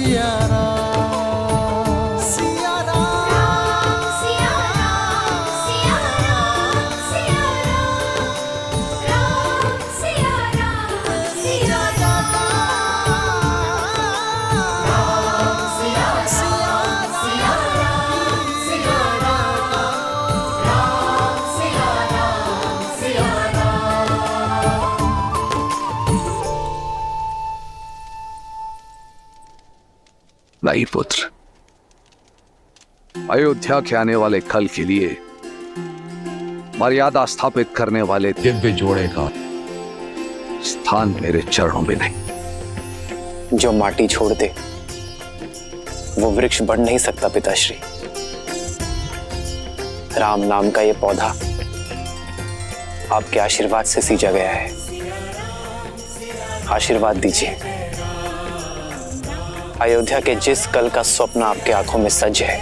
सिया राम, सिया राम, सिया राम, सिया राम, सिया राम, राम सिया राम, सिया राम, राम सिया राम, सिया राम, सिया राम, राम सिया राम, सिया राम। नहीं पुत्र, अयोध्या के आने वाले कल के लिए मर्यादा स्थापित करने वाले दिव्य जोड़े का स्थान मेरे चरणों में नहीं। जो माटी छोड़ दे वो वृक्ष बढ़ नहीं सकता पिताश्री। राम नाम का ये पौधा आपके आशीर्वाद से सींचा गया है। आशीर्वाद दीजिए, अयोध्या के जिस कल का स्वप्न आपके आंखों में सज है,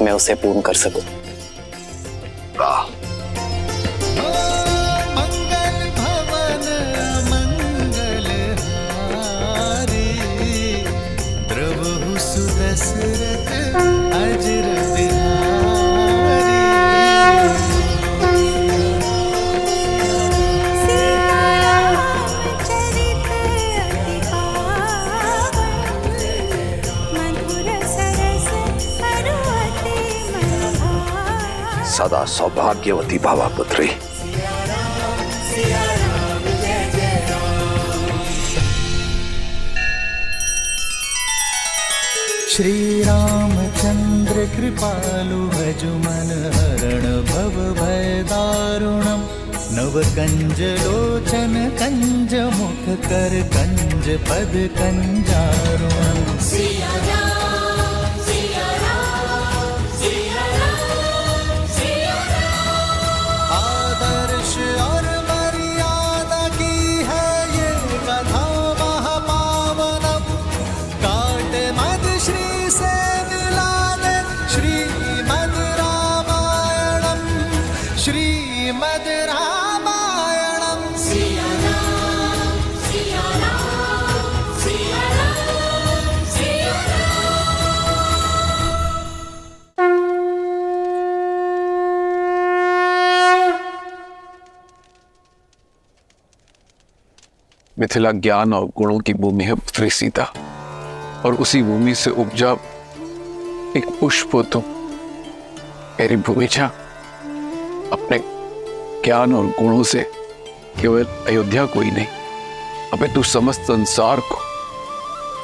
मैं उसे पूर्ण कर सकूं। मंगल भवन मंगल हारी, द्रवहु सुदशरथ अजर बिहारी। सीताराम चरित अति पावन, मधुर सरस अरु अति मन भावन। सदा सौभाग्यवती भावा पुत्री। श्री रामचंद्र कृपालु भजु मन हरण भव भय दारुणम, नव कंज लोचन कंज मुख कर कंज पद कंजारुणम। आदर्श और मर्यादा की है ये कथा महापावनम, काट मद श्री से मिला दे श्रीमद् रामायणम, श्रीमद् रामायणम। सिया राम, सिया राम, सिया राम, सिया मिथिला ज्ञान और गुणों की भूमि है पुत्री सीता, और उसी भूमि से उपजा एक पुष्प हो तुम। मेरी भूमिजा अपने ज्ञान और गुणों से केवल अयोध्या को ही नहीं, अपितु समस्त संसार को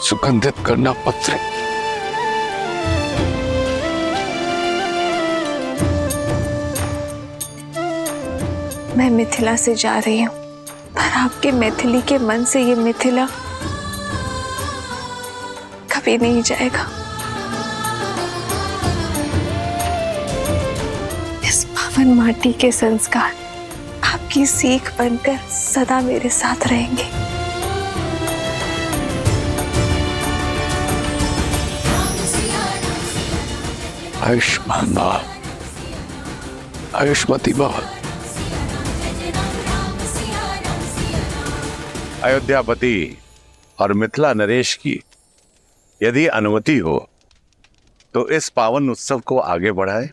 सुगंधित करना पुत्री। मैं मिथिला से जा रही हूँ, पर आपके मैथिली के मन से ये मिथिला कभी नहीं जाएगा। इस पावन माटी के संस्कार आपकी सीख बनकर सदा मेरे साथ रहेंगे। आयुष्मान भव, आयुष्मती भव। अयोध्यापति और मिथिला नरेश की यदि अनुमति हो तो इस पावन उत्सव को आगे बढ़ाए।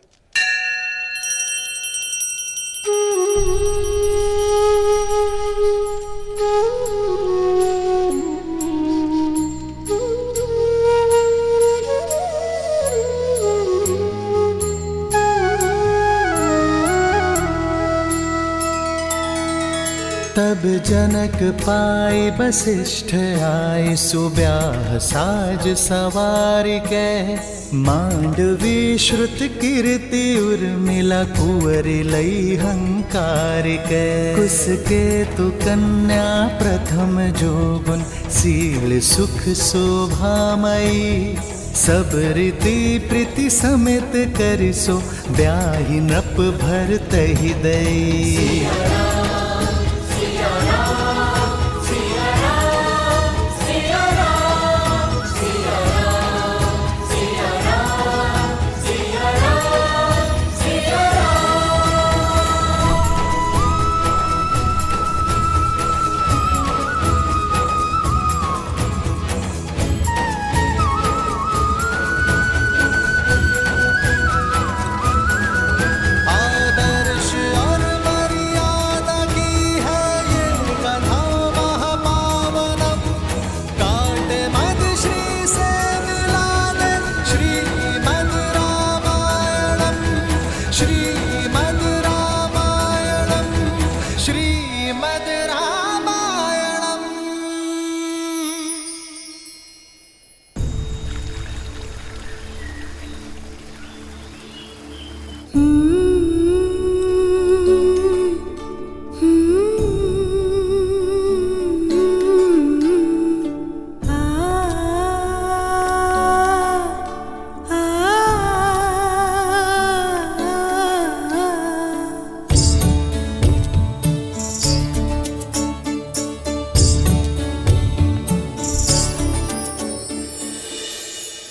तब जनक पाए वशिष्ठ आए, सुब्याह साज सवार के। मांडवी श्रुत कीर्ति उर्मिला, कुंवर लई हंकार के। कुसके तु कन्या प्रथम जोगुन, सील सुख शोभामयी। सब रीति प्रीति समेत करिसो, ब्याहि नृप भर तहि दई।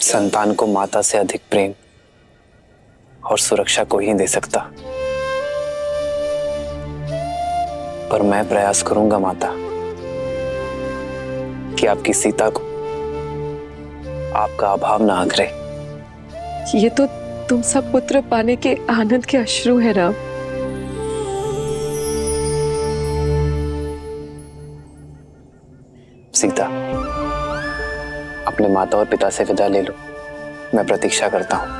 संतान को माता से अधिक प्रेम और सुरक्षा कोई ही दे सकता। पर मैं प्रयास करूंगा माता कि आपकी सीता को आपका अभाव ना आघरे। ये तो तुम सब पुत्र पाने के आनंद के अश्रु है राम। सीता, अपने माता और पिता से विदा ले लो। मैं प्रतीक्षा करता हूं।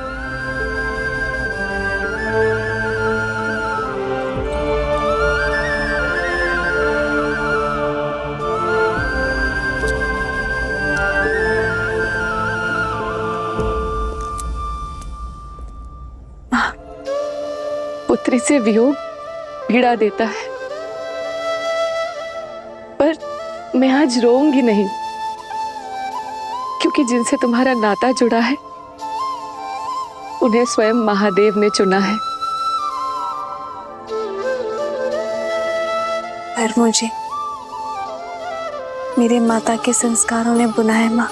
पुत्री से वियोग पीड़ा देता है, पर मैं आज रोऊंगी नहीं, क्योंकि जिनसे तुम्हारा नाता जुड़ा है उन्हें स्वयं महादेव ने चुना है। पर मुझे मेरे माता के संस्कारों ने बुलाया माँ।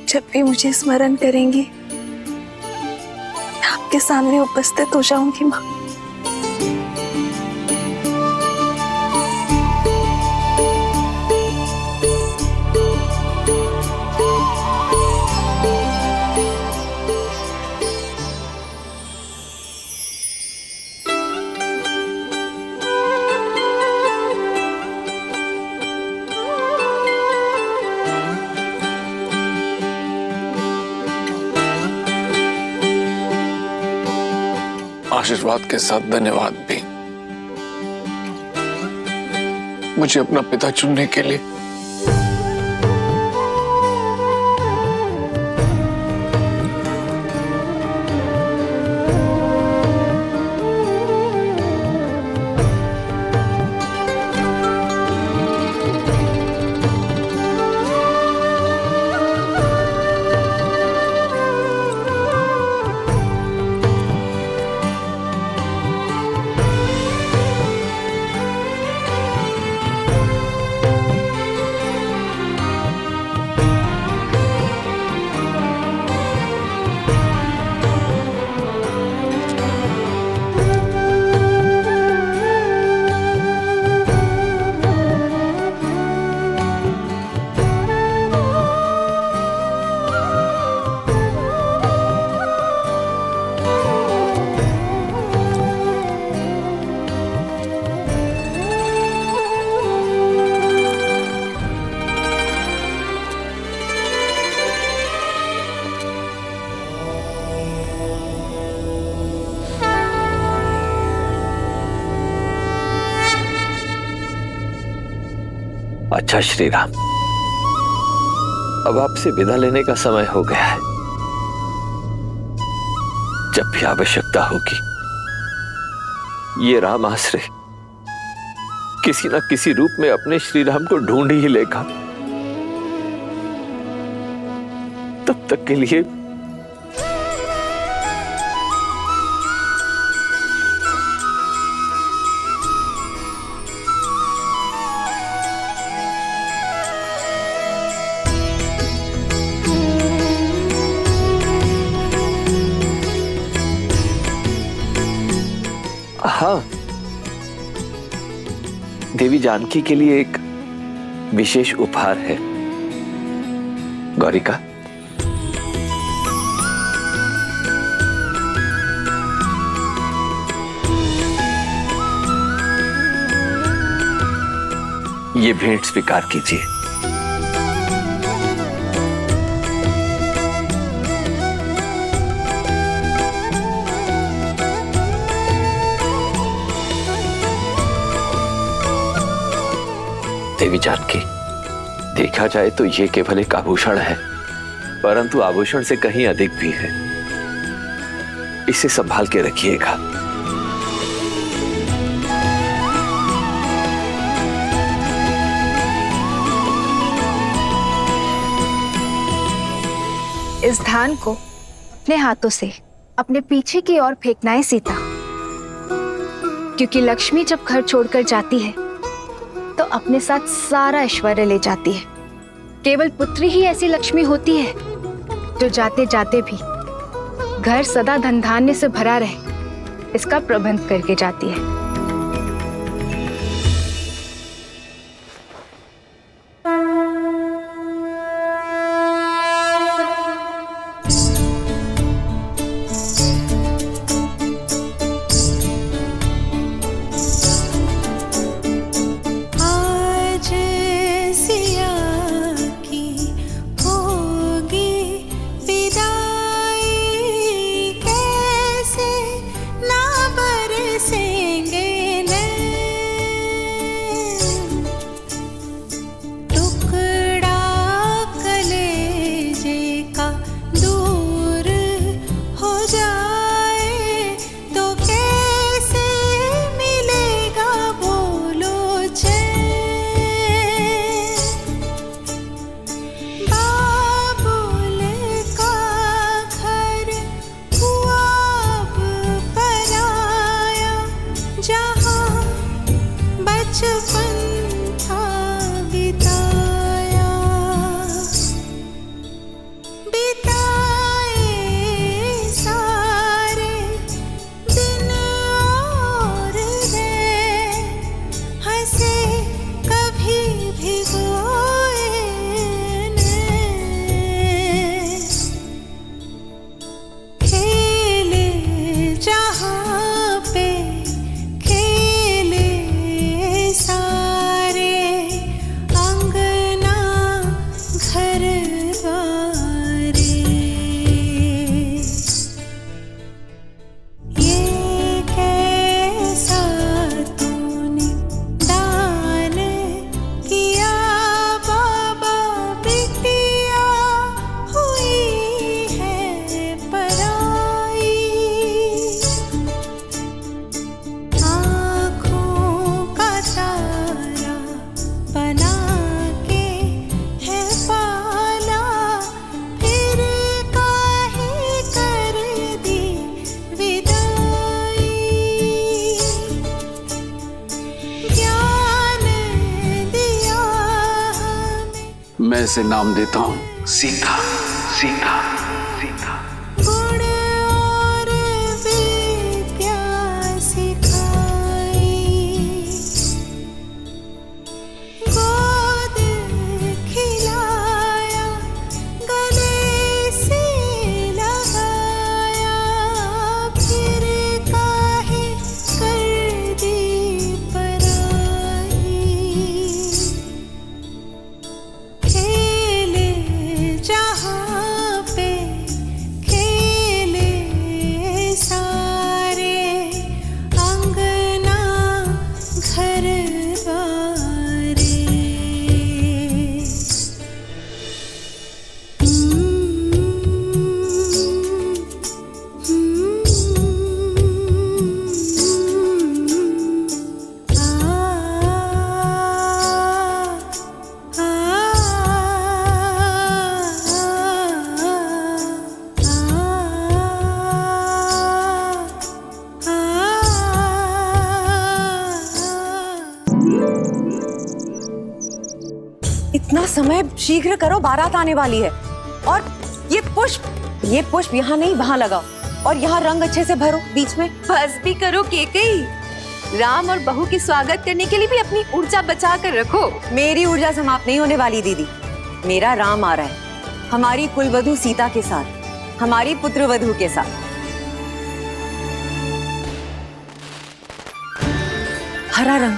जब भी मुझे स्मरण करेंगी मैं आपके सामने उपस्थित हो जाऊंगी माँ। आशीर्वाद के साथ धन्यवाद भी, मुझे अपना पिता चुनने के लिए। अच्छा श्री राम, अब आपसे विदा लेने का समय हो गया है। जब भी आवश्यकता होगी ये राम आश्रय किसी न किसी रूप में अपने श्री राम को ढूंढ ही लेगा। तब तक के लिए हाँ, देवी जानकी के लिए एक विशेष उपहार है। गौरिका, ये भेंट स्वीकार कीजिए। देवी जानकी, देखा जाए तो ये केवल एक आभूषण है, परंतु आभूषण से कहीं अधिक भी है। इसे संभाल के रखिएगा। इस धान को अपने हाथों से अपने पीछे की ओर फेंकना है सीता, क्योंकि लक्ष्मी जब घर छोड़कर जाती है तो अपने साथ सारा ऐश्वर्य ले जाती है। केवल पुत्री ही ऐसी लक्ष्मी होती है जो जाते जाते भी घर सदा धन धान्य से भरा रहे, इसका प्रबंध करके जाती है। मैं इसे नाम देता हूं सीता। सीता सीता इतना समय शीघ्र करो, बारात आने वाली है। और ये पुष्प यहाँ नहीं वहाँ लगाओ, और यहाँ रंग अच्छे से भरो बीच में। बस भी करो केकई, राम और बहू की स्वागत करने के लिए भी अपनी ऊर्जा बचा कर रखो। मेरी ऊर्जा समाप्त नहीं होने वाली दीदी। मेरा राम आ रहा है हमारी कुलवधू सीता के साथ, हमारी पुत्रवधू के साथ। हरा रंग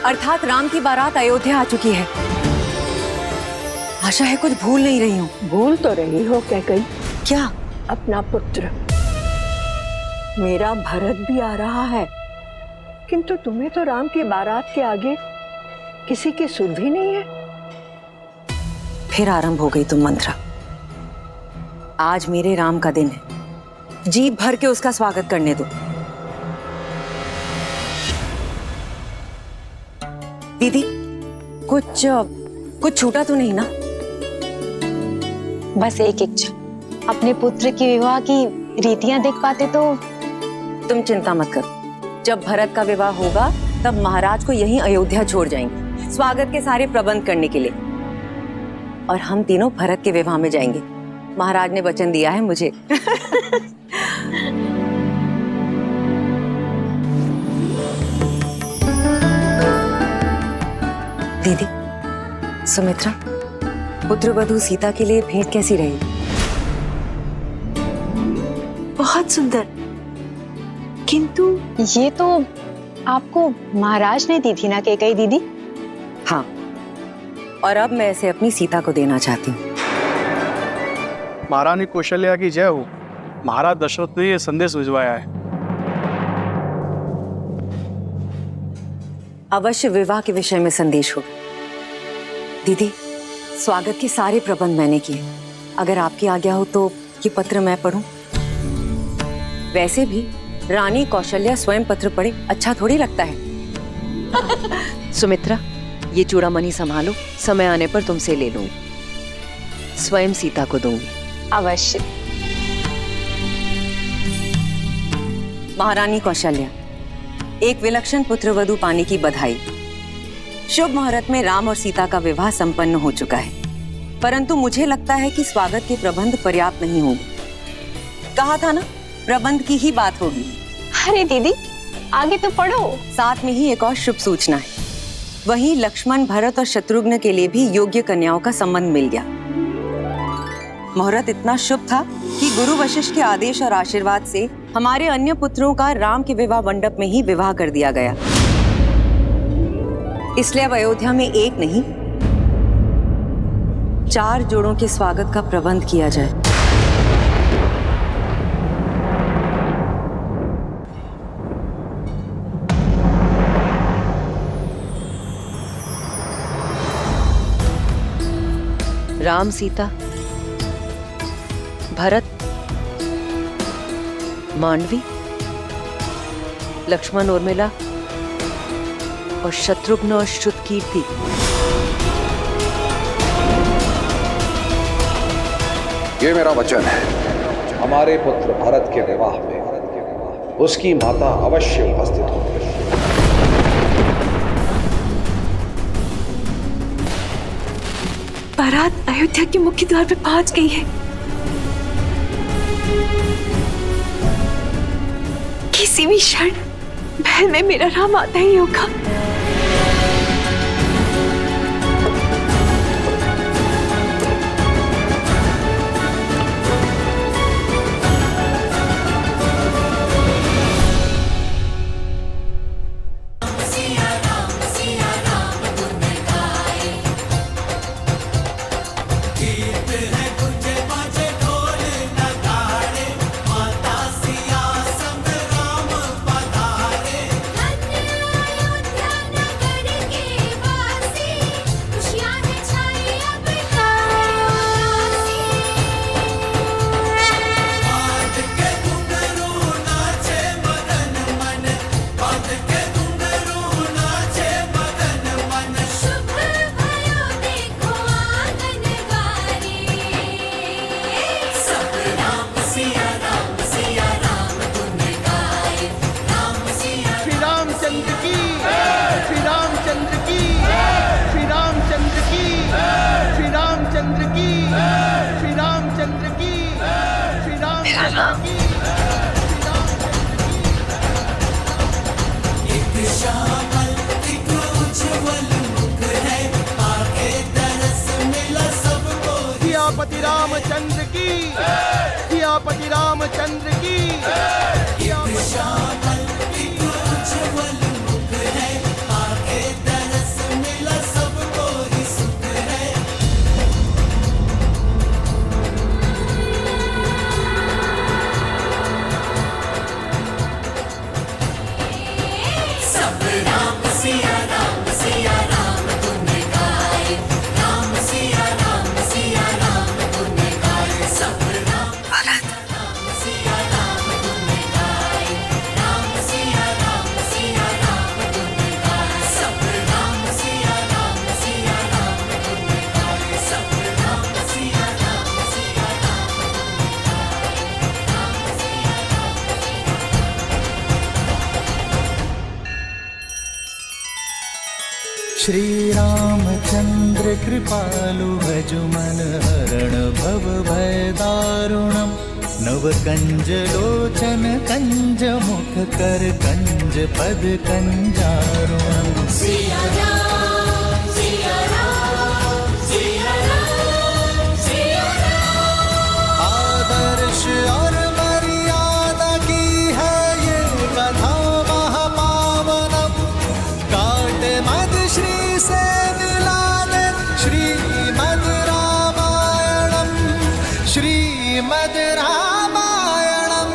अर्थात राम की बारात अयोध्या आ चुकी है। आशा है कुछ भूल नहीं रही हूँ। भूल तो रही हो कैकई। क्या? अपना पुत्र। मेरा भरत भी आ रहा है, किंतु तुम्हें तो राम की बारात के आगे किसी की सुध भी नहीं है। फिर आरंभ हो गई तुम मंत्रा। आज मेरे राम का दिन है, जी भर के उसका स्वागत करने दो। दीदी कुछ छूटा तो नहीं ना? बस एक इच्छा, अपने पुत्र के विवाह की रीतियां देख पाते तो। तुम चिंता मत करो, जब भरत का विवाह होगा तब महाराज को यहीं अयोध्या छोड़ जाएंगे स्वागत के सारे प्रबंध करने के लिए, और हम तीनों भरत के विवाह में जाएंगे। महाराज ने वचन दिया है मुझे। दीदी, सुमित्रा, पुत्रवधू सीता के लिए भेंट कैसी रही? बहुत सुंदर, किंतु ये तो आपको महाराज ने दी थी ना कैकेयी दीदी? हाँ, और अब मैं इसे अपनी सीता को देना चाहती हूँ। महारानी कौशल्या की जय हो। महाराज दशरथ ने यह संदेश भिजवाया है। अवश्य विवाह के विषय में संदेश होगा। दीदी, स्वागत के सारे प्रबंध मैंने किए। अगर आपकी आज्ञा हो तो ये पत्र मैं पढूं? वैसे भी रानी कौशल्या स्वयं पत्र पढ़े अच्छा थोड़ी लगता है। सुमित्रा, ये चूड़ामणि संभालो, समय आने पर तुमसे ले लूंगी, स्वयं सीता को दूंगी। अवश्य। महारानी कौशल्या, एक विलक्षण पुत्रवधू पाने की बधाई। शुभ मुहूर्त में राम और सीता का विवाह संपन्न हो चुका है, परंतु मुझे लगता है कि स्वागत के प्रबंध पर्याप्त नहीं होंगे। कहा था ना, प्रबंध की ही बात होगी। अरे दीदी, आगे तो पढ़ो। साथ में ही एक और शुभ सूचना है। वहीं लक्ष्मण, भरत और शत्रुघ्न के लिए भी योग्य कन्याओं का संबंध मिल गया। मुहूर्त इतना शुभ था कि गुरु वशिष्ठ के आदेश और आशीर्वाद से हमारे अन्य पुत्रों का राम के विवाह मंडप में ही विवाह कर दिया गया। इसलिए अब अयोध्या में एक नहीं, 4 जोड़ों के स्वागत का प्रबंध किया जाए। राम, सीता, भरत, मांडवी, लक्ष्मण, उर्मिला और शत्रुघ्न और श्रुतकीर्ति। ये मेरा वचन है, हमारे पुत्र भरत के विवाह में उसकी माता अवश्य उपस्थित होगी। बारात अयोध्या के मुख्य द्वार पे पहुंच गई है। किसी भी क्षण महल में मेरा राम आता ही होगा। सियापति रामचंद्र की, सियापति रामचंद्र की। श्री रामचंद्र कृपालु भज मन हरण भव भय दारुणम नव कंज लोचन कंज मुख कर कंज पद कंजारुणम। आदर्श और मर्यादा की है ये कथा महापावनम काटे मद श्री से मिला दे श्रीमद रामायणम श्रीमद रामायणम।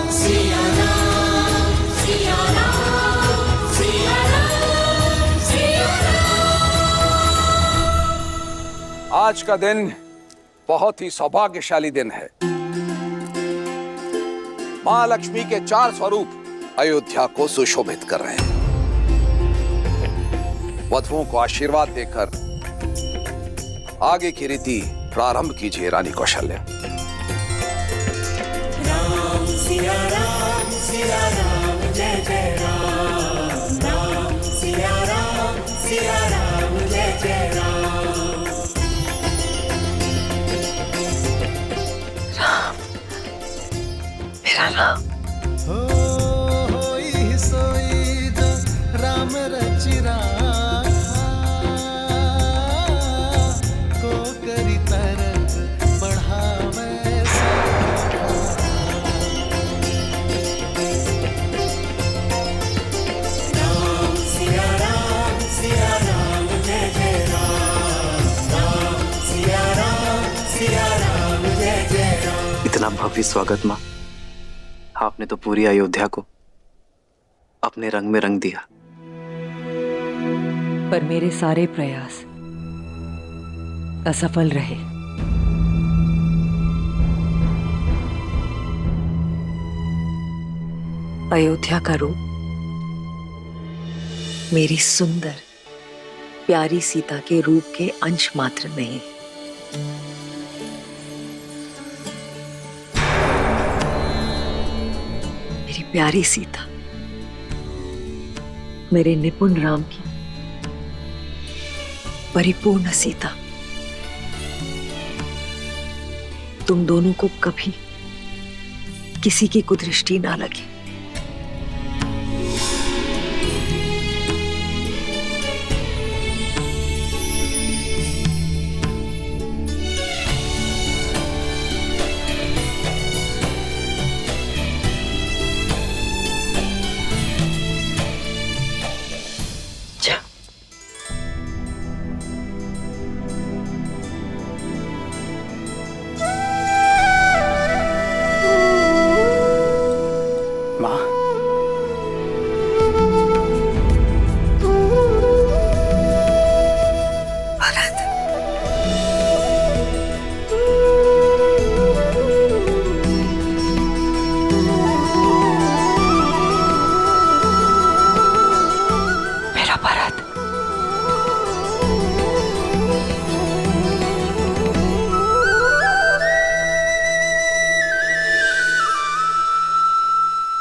आज का दिन बहुत ही सौभाग्यशाली दिन है। मां लक्ष्मी के 4 स्वरूप अयोध्या को सुशोभित कर रहे हैं। वधुओं को आशीर्वाद देकर आगे की रीति प्रारंभ कीजिए रानी कौशल्या। राम सिया राम जय जय राम राम सिया राम जय जय राम। मेरा राम होई सोई जो राम रचि राखा को करी तरत बढ़ावे राम सिया राम जय जय राम सिया राम जय जय राम। इतना भव्य स्वागत माँ, आपने तो पूरी अयोध्या को अपने रंग में रंग दिया। पर मेरे सारे प्रयास असफल रहे। अयोध्या का रूप मेरी सुंदर प्यारी सीता के रूप के अंश मात्र नहीं। मेरी प्यारी सीता मेरे निपुण राम की परिपूर्ण सीता। तुम दोनों को कभी किसी की कुदृष्टि ना लगे।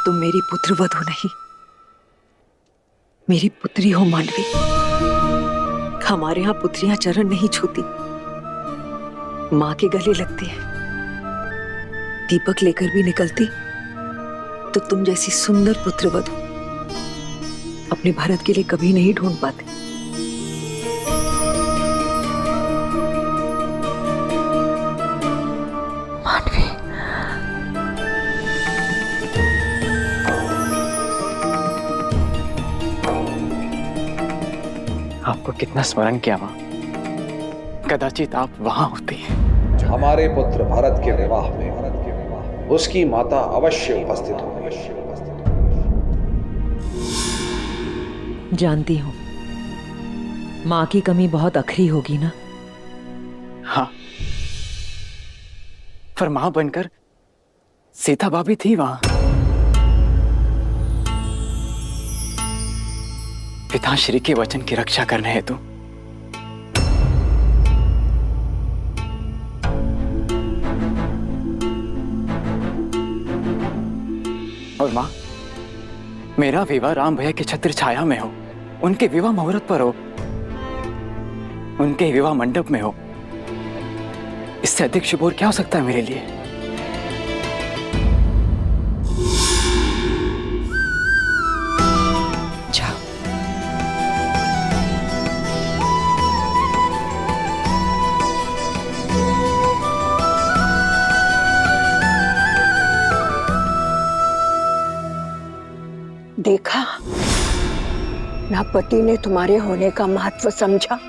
तुम मेरी पुत्रवधू नहीं, मेरी पुत्री हो मांडवी। हमारे यहाँ पुत्रियां चरण नहीं छूती, माँ के गले लगती है। दीपक लेकर भी निकलती तो तुम जैसी सुंदर पुत्रवधू अपने भारत के लिए कभी नहीं ढूंढ पाते। मांडवी, आपको कितना स्मरण किया मां, कदाचित आप वहां होती हैं। हमारे पुत्र भरत के विवाह में उसकी माता अवश्य उपस्थित होगी। जानती हूँ माँ की कमी बहुत अखरी होगी ना। हाँ, पर मां बनकर सीता भाभी थी वहां। पिताश्री के वचन की रक्षा करने हेतु। और मां, मेरा विवाह राम भैया की छत्र छाया में हो, उनके विवाह मुहूर्त पर हो, उनके विवाह मंडप में हो, इससे अधिक शुभ और क्या हो सकता है मेरे लिए। जाओ। देखा, ना पति ने तुम्हारे होने का महत्व समझा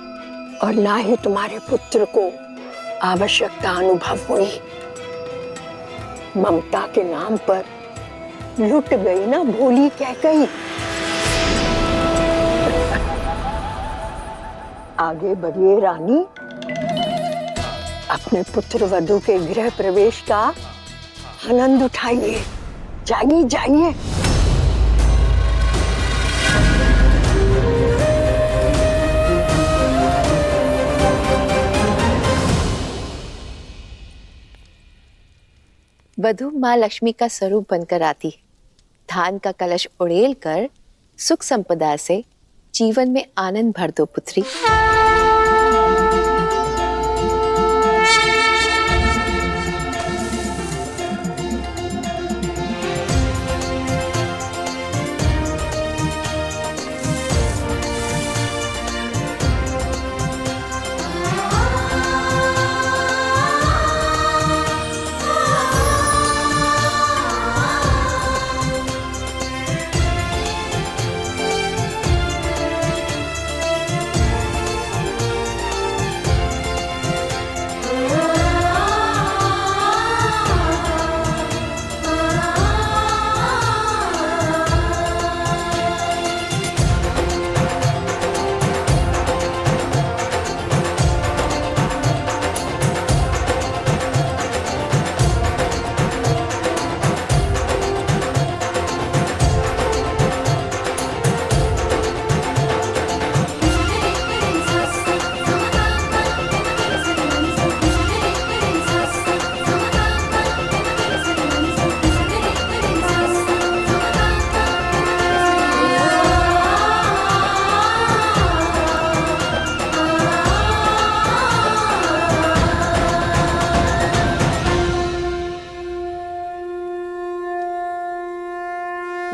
और ना ही तुम्हारे पुत्र को आवश्यकता अनुभव हुई। ममता के नाम पर लुट गई ना भोली कह गई। आगे बढ़िए रानी, अपने पुत्र वधू के गृह प्रवेश का आनंद उठाइए। जाइए जाइए। वधू माँ लक्ष्मी का स्वरूप बनकर आती है। धान का कलश उड़ेल कर सुख संपदा से जीवन में आनंद भर दो पुत्री।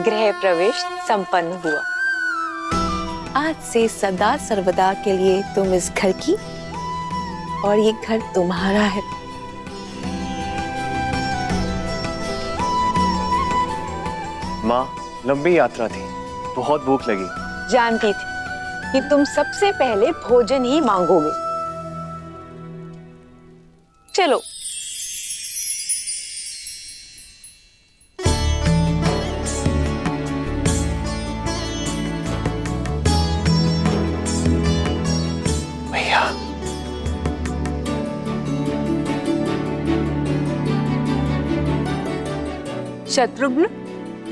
गृह प्रवेश संपन्न हुआ। आज से सदा सर्वदा के लिए तुम इस घर की और ये घर तुम्हारा है। माँ, लंबी यात्रा थी, बहुत भूख लगी। जानती थी कि तुम सबसे पहले भोजन ही मांगोगे। चलो। भैया, शत्रुघ्न,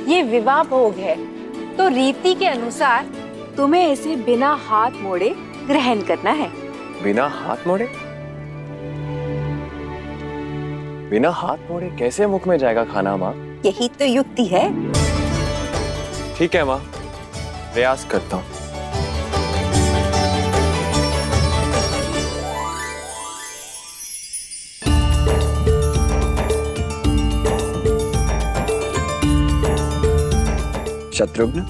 ये विवाह भोग है, तो रीति के अनुसार तुम्हें इसे बिना हाथ मोड़े ग्रहण करना है। बिना हाथ मोड़े? बिना हाथ मोड़े कैसे मुख में जाएगा खाना माँ? यही तो युक्ति है। ठीक है माँ, प्रयास करता हूँ। शत्रुघ्न,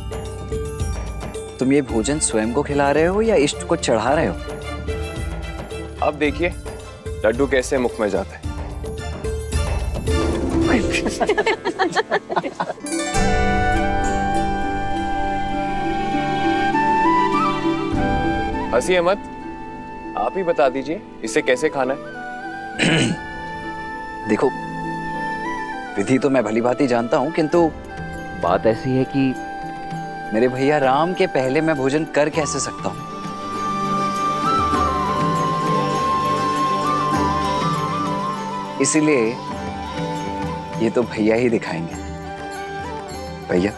तुम ये भोजन स्वयं को खिला रहे हो या इष्ट को चढ़ा रहे हो? अब देखिए लड्डू कैसे मुख में जाता है। हंसिए मत, आप ही बता दीजिए इसे कैसे खाना है। देखो, विधि तो मैं भली भांति जानता हूं, किंतु बात ऐसी है कि मेरे भैया राम के पहले मैं भोजन कर कैसे सकता हूं? इसीलिए ये तो भैया ही दिखाएंगे। भैया,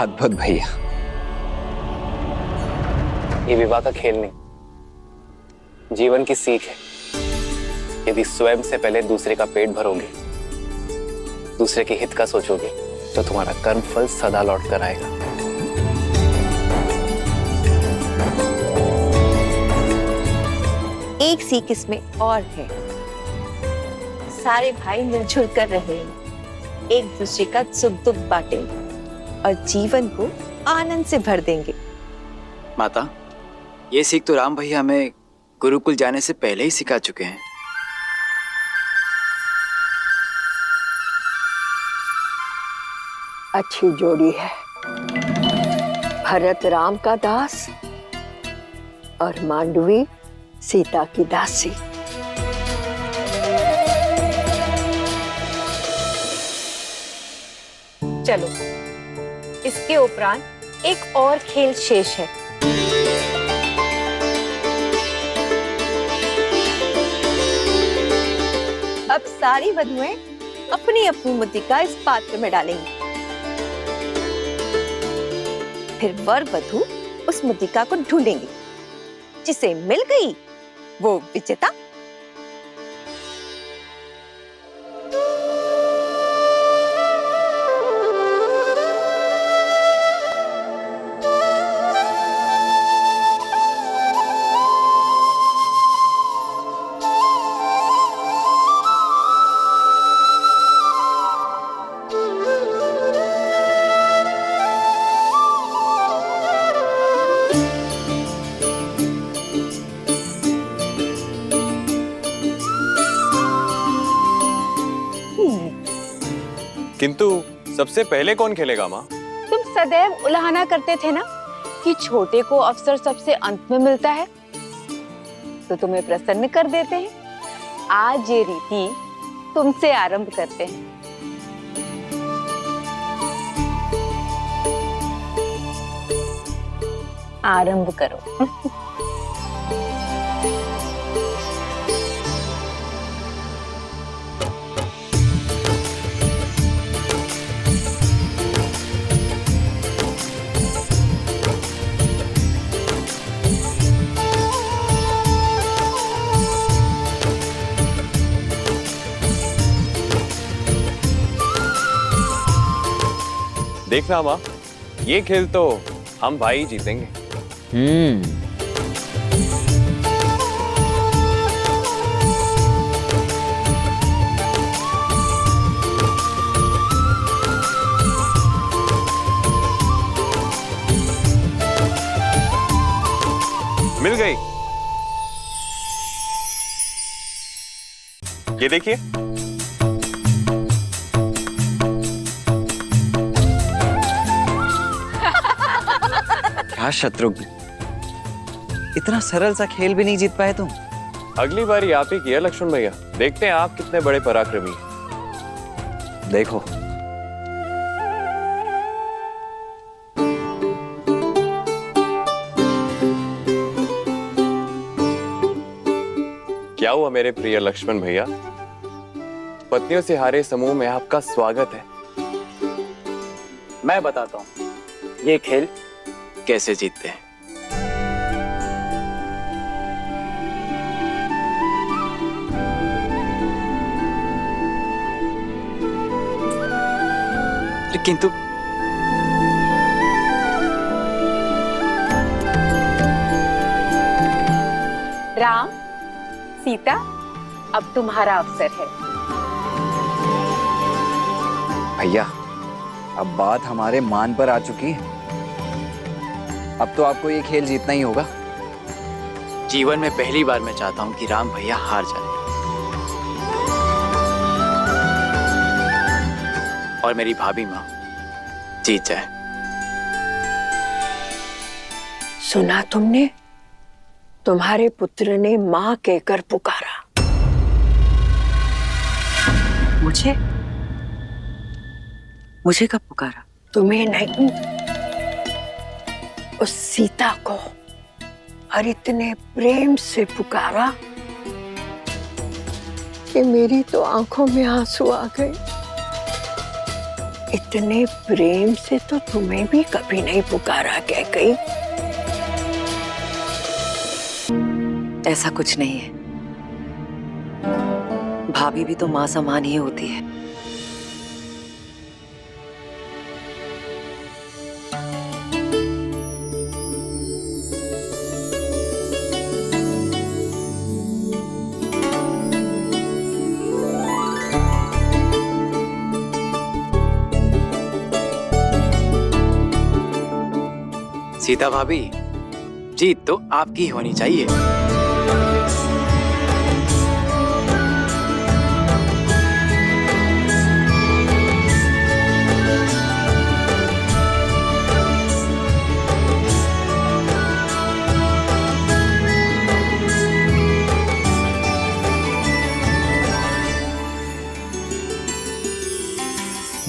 अद्भुत भैया। ये विवाह का खेल नहीं, जीवन की सीख है। यदि स्वयं से पहले दूसरे का पेट भरोगे, दूसरे के हित का सोचोगे, तो तुम्हारा कर्म फल सदा लौट कर आएगा। एक सीख इसमें और है, सारे भाई मिलजुल कर रहे हैं, एक दूसरे का सुख दुख बांटेंगे और जीवन को आनंद से भर देंगे। माता, ये सीख तो राम भैया हमें गुरुकुल जाने से पहले ही सिखा चुके हैं। अच्छी जोड़ी है, भरत राम का दास और मांडवी सीता की दासी। चलो, इसके उपरांत एक और खेल शेष है। अब सारी वधुएं अपनी अपनी मुद्रिका इस पात्र में डालेंगी। फिर वर वधु उस मुद्रिका को ढूंढेंगी, जिसे मिल गई वो विजेता। किंतु सबसे पहले कौन खेलेगा माँ? तुम सदैव उलाहना करते थे ना कि छोटे को अवसर सबसे अंत में मिलता है, तो तुम्हें प्रसन्न कर देते हैं। आज ये रीति तुमसे आरंभ करते हैं। आरंभ करो। देखना माँ, ये खेल तो हम भाई जीतेंगे। मिल गई। ये देखिए, क्या शत्रुघ्न, इतना सरल सा खेल भी नहीं जीत पाए तुम? अगली बारी आप ही किया लक्ष्मण भैया, देखते हैं आप कितने बड़े पराक्रमी हैं। देखो, क्या हुआ मेरे प्रिय लक्ष्मण भैया? पत्नियों से हारे समूह में आपका स्वागत है। मैं बताता हूँ ये खेल कैसे जीतते हैं। किंतु राम, सीता, अब तुम्हारा अवसर है। भैया, अब बात हमारे मान पर आ चुकी है। अब तो आपको ये खेल जीतना ही होगा। जीवन में पहली बार मैं चाहता हूं कि राम भैया हार जाए और मेरी भाभी माँ जीत जाए। सुना तुमने? तुम्हारे पुत्र ने माँ कहकर पुकारा। मुझे कब पुकारा? तुम्हें नहीं, उस सीता को। और इतने प्रेम से पुकारा कि मेरी तो आंखों में आंसू आ गए। इतने प्रेम से तो तुम्हें भी कभी नहीं पुकारा कैकई। ऐसा कुछ नहीं है, भाभी भी तो माँ समान ही होती है। सीता भाभी, जीत तो आपकी होनी चाहिए।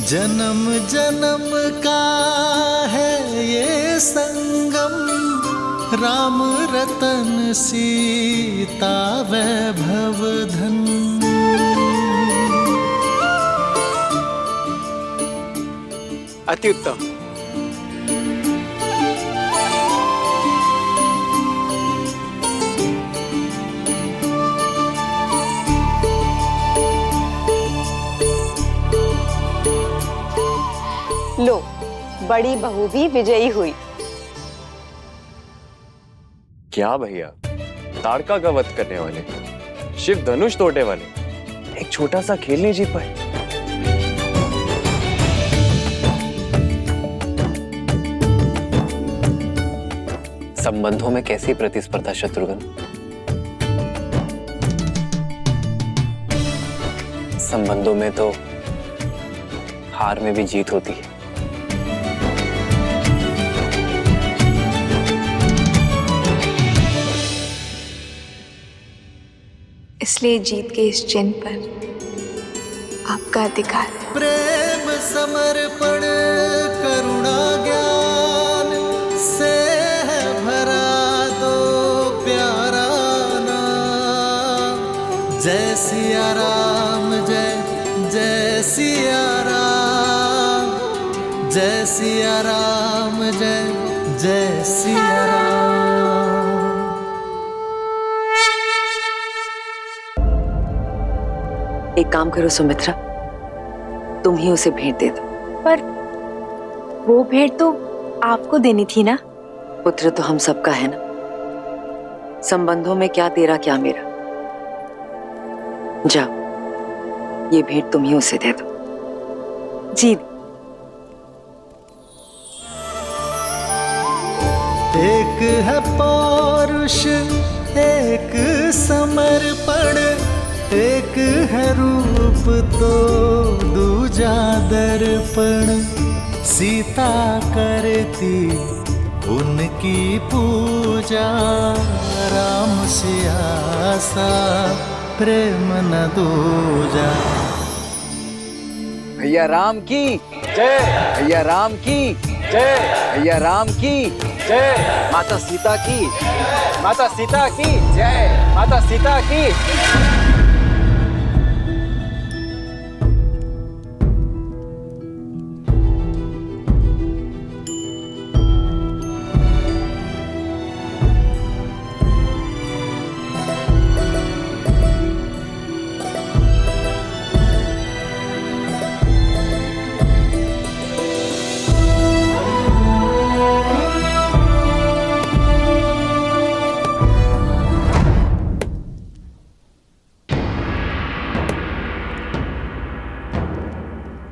जन्म जन्म का है ये संगम, राम रतन सीता वैभव धन। अति उत्तम। लो, बड़ी बहू भी विजयी हुई। क्या भैया, ताड़का का वध करने वाले, शिव धनुष तोड़ने वाले, एक छोटा सा खेल नहीं जीत पाए। संबंधों में कैसी प्रतिस्पर्धा शत्रुघ्न? संबंधों में तो हार में भी जीत होती है। इसलिए जीत के इस चिन्ह पर आपका अधिकार है। प्रेम समर्पण करुणा ज्ञान से है भरा दो प्यारा नाम। जय सिया राम, जय जय सिया राम, जय सिया राम, जय जय सिया राम। एक काम करो सुमित्रा, तुम ही उसे भेंट दे दो। पर वो भेंट तो आपको देनी थी ना। पुत्र तो हम सबका है ना, संबंधों में क्या तेरा क्या मेरा। जाओ, ये भेंट तुम ही उसे दे दो। जी। एक है पौरुष, एक समर्पण, एक है रूप तो दूजा दर्पण। सीता करती उनकी पूजा, राम सिया सा प्रेम न दूजा। भैया राम की जय, भैया राम की जय, भैया राम की जय, माता सीता की, माता सीता की जय, माता सीता की।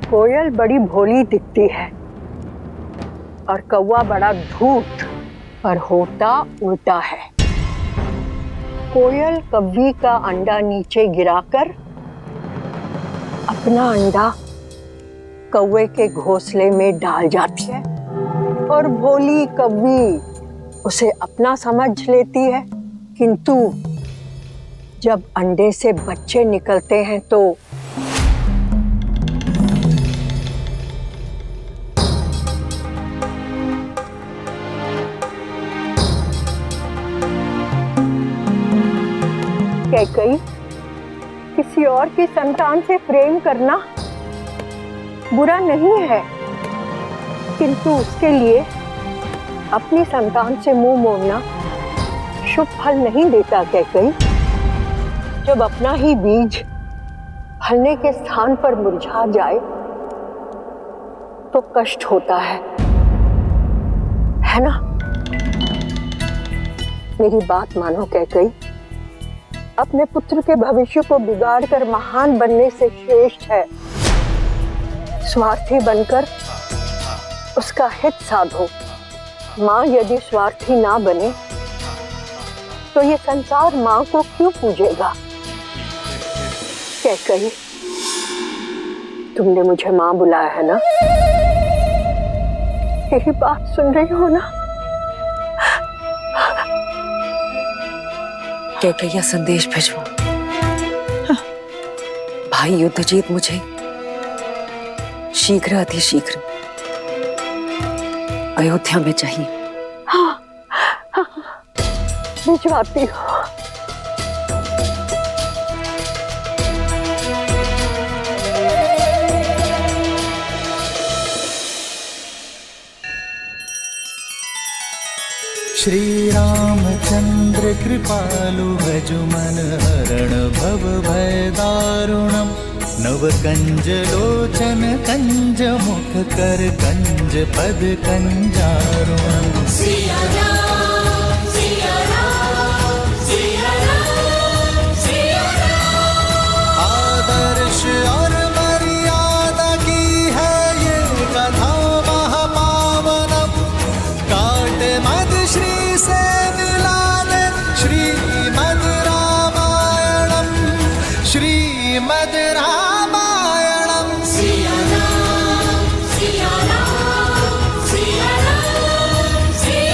कोयल बड़ी भोली दिखती है और कौवा बड़ा धूर्त, पर होता उल्टा है। कोयल कव्वी का अंडा नीचे गिराकर अपना अंडा कौवे के घोंसले में डाल जाती है और भोली कव्वी उसे अपना समझ लेती है, किंतु जब अंडे से बच्चे निकलते हैं तो कैकई, किसी और की संतान से प्रेम करना बुरा नहीं है, किंतु उसके लिए अपनी संतान से मुंह मोड़ना शुभ फल नहीं देता। कैकई, जब अपना ही बीज फलने के स्थान पर मुरझा जाए तो कष्ट होता है ना? मेरी बात मानो कैकई, अपने पुत्र के भविष्य को बिगाड़कर महान बनने से श्रेष्ठ है स्वार्थी बनकर उसका हित साधो। माँ यदि स्वार्थी ना बने तो ये संसार माँ को क्यों पूजेगा? कैकई, तुमने मुझे माँ बुलाया है ना? यही बात सुन रही हो ना? कैकैया संदेश भिजवा। भाई युद्धजीत मुझे शीघ्र अतिशीघ्र अयोध्या में चाहिए। हाँ, भिजवाती हूँ। श्री रामचंद्र कृपालु भजु मन हरण भव भय दारुणम नव कंज लोचन कंज मुख कर कंज पद कंजारुणम। सिया राम, सिया राम, सिया राम, सिया राम। आदर्श और मर्यादा की है ये कथा महापावनम। काट मद श्री से मिलाने श्रीमद् रामायणम, श्रीमद् रामायणम। सिया राम, सिया राम, सिया राम, सिया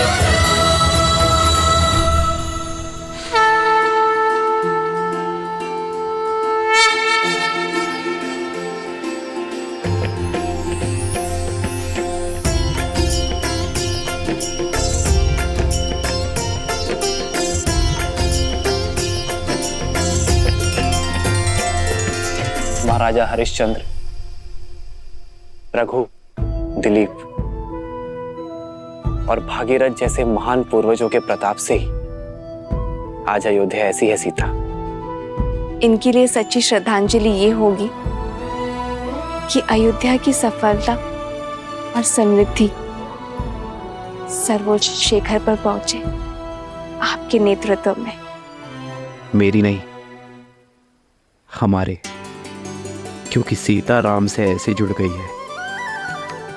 महाराजा हरिश्चंद्र, रघु, दिलीप और भागीरथ जैसे महान पूर्वजों के प्रताप से ही आज अयोध्या ऐसी है सीता। इनके लिए सच्ची श्रद्धांजलि ये होगी कि अयोध्या की सफलता और समृद्धि सर्वोच्च शिखर पर पहुंचे आपके नेतृत्व में। मेरी नहीं, हमारे, क्योंकि सीता राम से ऐसे जुड़ गई है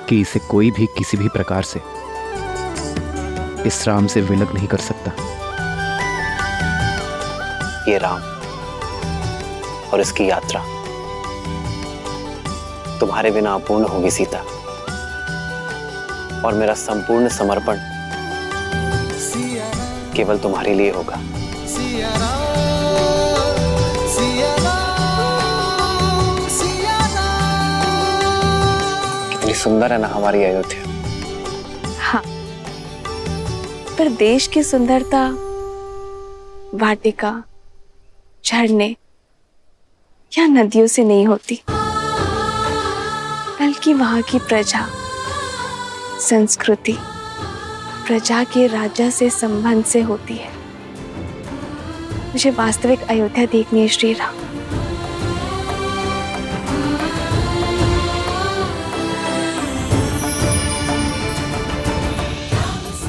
कि इसे कोई भी किसी भी प्रकार से इस राम से विलग नहीं कर सकता। ये राम और इसकी यात्रा तुम्हारे बिना अपूर्ण होगी सीता, और मेरा संपूर्ण समर्पण केवल तुम्हारे लिए होगा। कितनी सुंदर है ना हमारी अयोध्या। हाँ, पर देश की सुंदरता वाटिका, झरने या नदियों से नहीं होती, बल्कि वहां की प्रजा, संस्कृति, प्रजा के राजा से संबंध से होती है। मुझे वास्तविक अयोध्या देखनी है श्री राम।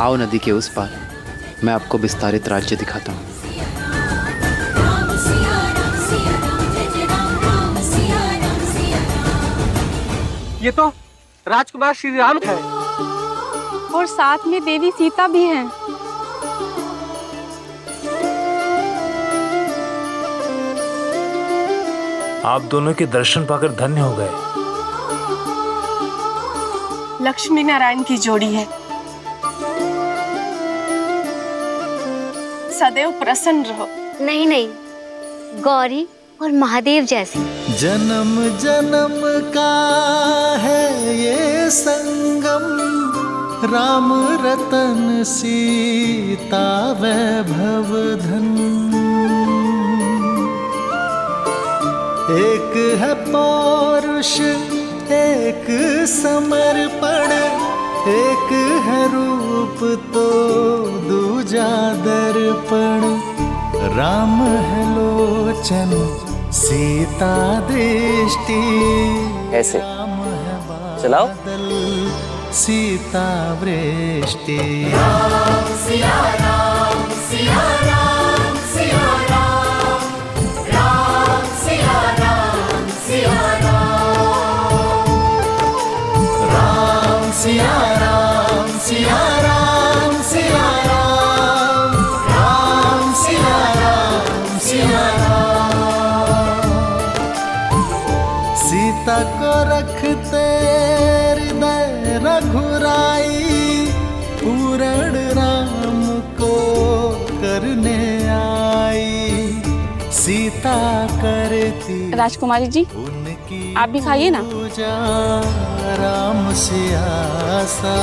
आओ नदी के उस पार, मैं आपको विस्तारित राज्य दिखाता हूँ। ये तो राजकुमार श्री राम है और साथ में देवी सीता भी हैं। आप दोनों के दर्शन पाकर धन्य हो गए। लक्ष्मी नारायण की जोड़ी है, सदैव प्रसन्न रहो। नहीं नहीं, गौरी और महादेव जैसी। जन्म जन्म का है ये संगम, राम रतन सीता वैभव धन। एक है पौरुष एक समर्पण एक है रूप तो दूजा दर्पण। राम है लोचन सीता दृष्टि, ऐसे चलाओ। सीता वृष्टि। राम सिया राम सिया राम सिया राम, राम सिया राम सिया राम, राम सिया राम सिया राम सिया राम, राम सिया राम सिया राम। सीता को रखते हृदय रघुराई, पूर्ण राम को करने आई। सीता करती राजकुमारी जी, आप भी खाइए ना। राम सिया सा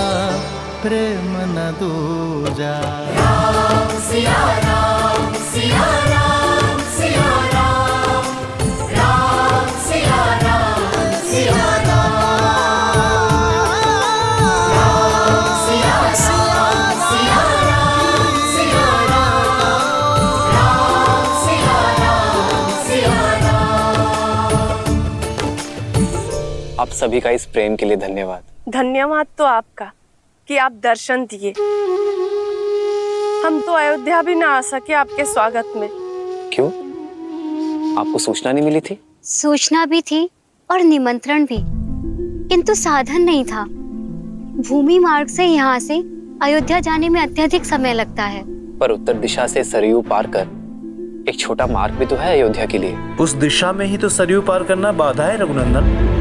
प्रेम न दूजा। राम सिया राम सिया राम सिया राम, राम सिया राम सिया राम, राम सिया राम सिया राम सिया राम, राम सिया राम सिया राम। आप सभी का इस प्रेम के लिए धन्यवाद। धन्यवाद तो आपका कि आप दर्शन दिए। हम तो अयोध्या भी ना आ सके आपके स्वागत में। क्यों? आपको सूचना नहीं मिली थी? सूचना भी थी और निमंत्रण भी, किंतु साधन नहीं था। भूमि मार्ग से यहाँ से अयोध्या जाने में अत्यधिक समय लगता है। पर उत्तर दिशा से सरयू पार कर एक छोटा मार्ग भी तो है अयोध्या के लिए। उस दिशा में ही तो सरयू पार करना बाधा है रघुनंदन।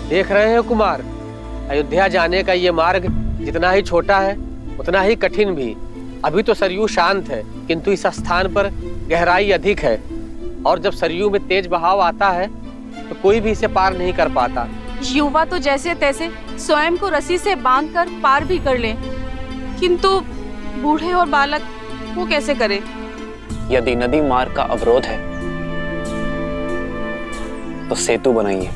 देख रहे हैं कुमार, अयोध्या जाने का ये मार्ग जितना ही छोटा है उतना ही कठिन भी। अभी तो सरयू शांत है, किंतु इस स्थान पर गहराई अधिक है, और जब सरयू में तेज बहाव आता है तो कोई भी इसे पार नहीं कर पाता। युवा तो जैसे तैसे स्वयं को रस्सी से बांधकर पार भी कर ले, किंतु बूढ़े और बालक वो कैसे करें? यदि नदी मार्ग का अवरोध है तो सेतु बनाइए।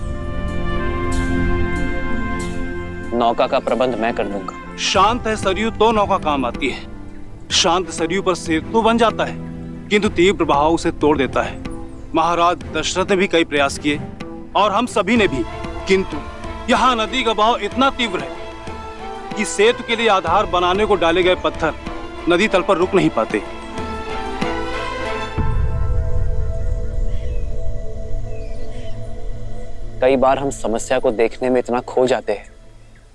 नौका का प्रबंध मैं कर दूंगा। शांत है सरयू तो नौका काम आती है। शांत सरयू पर सेतु बन जाता है, किंतु तीव्र बहाव उसे तोड़ देता है। महाराज दशरथ ने भी कई प्रयास किए और हम सभी ने भी, किंतु यहाँ नदी का बहाव इतना तीव्र है कि सेतु के लिए आधार बनाने को डाले गए पत्थर नदी तल पर रुक नहीं पाते। कई बार हम समस्या को देखने में इतना खो जाते हैं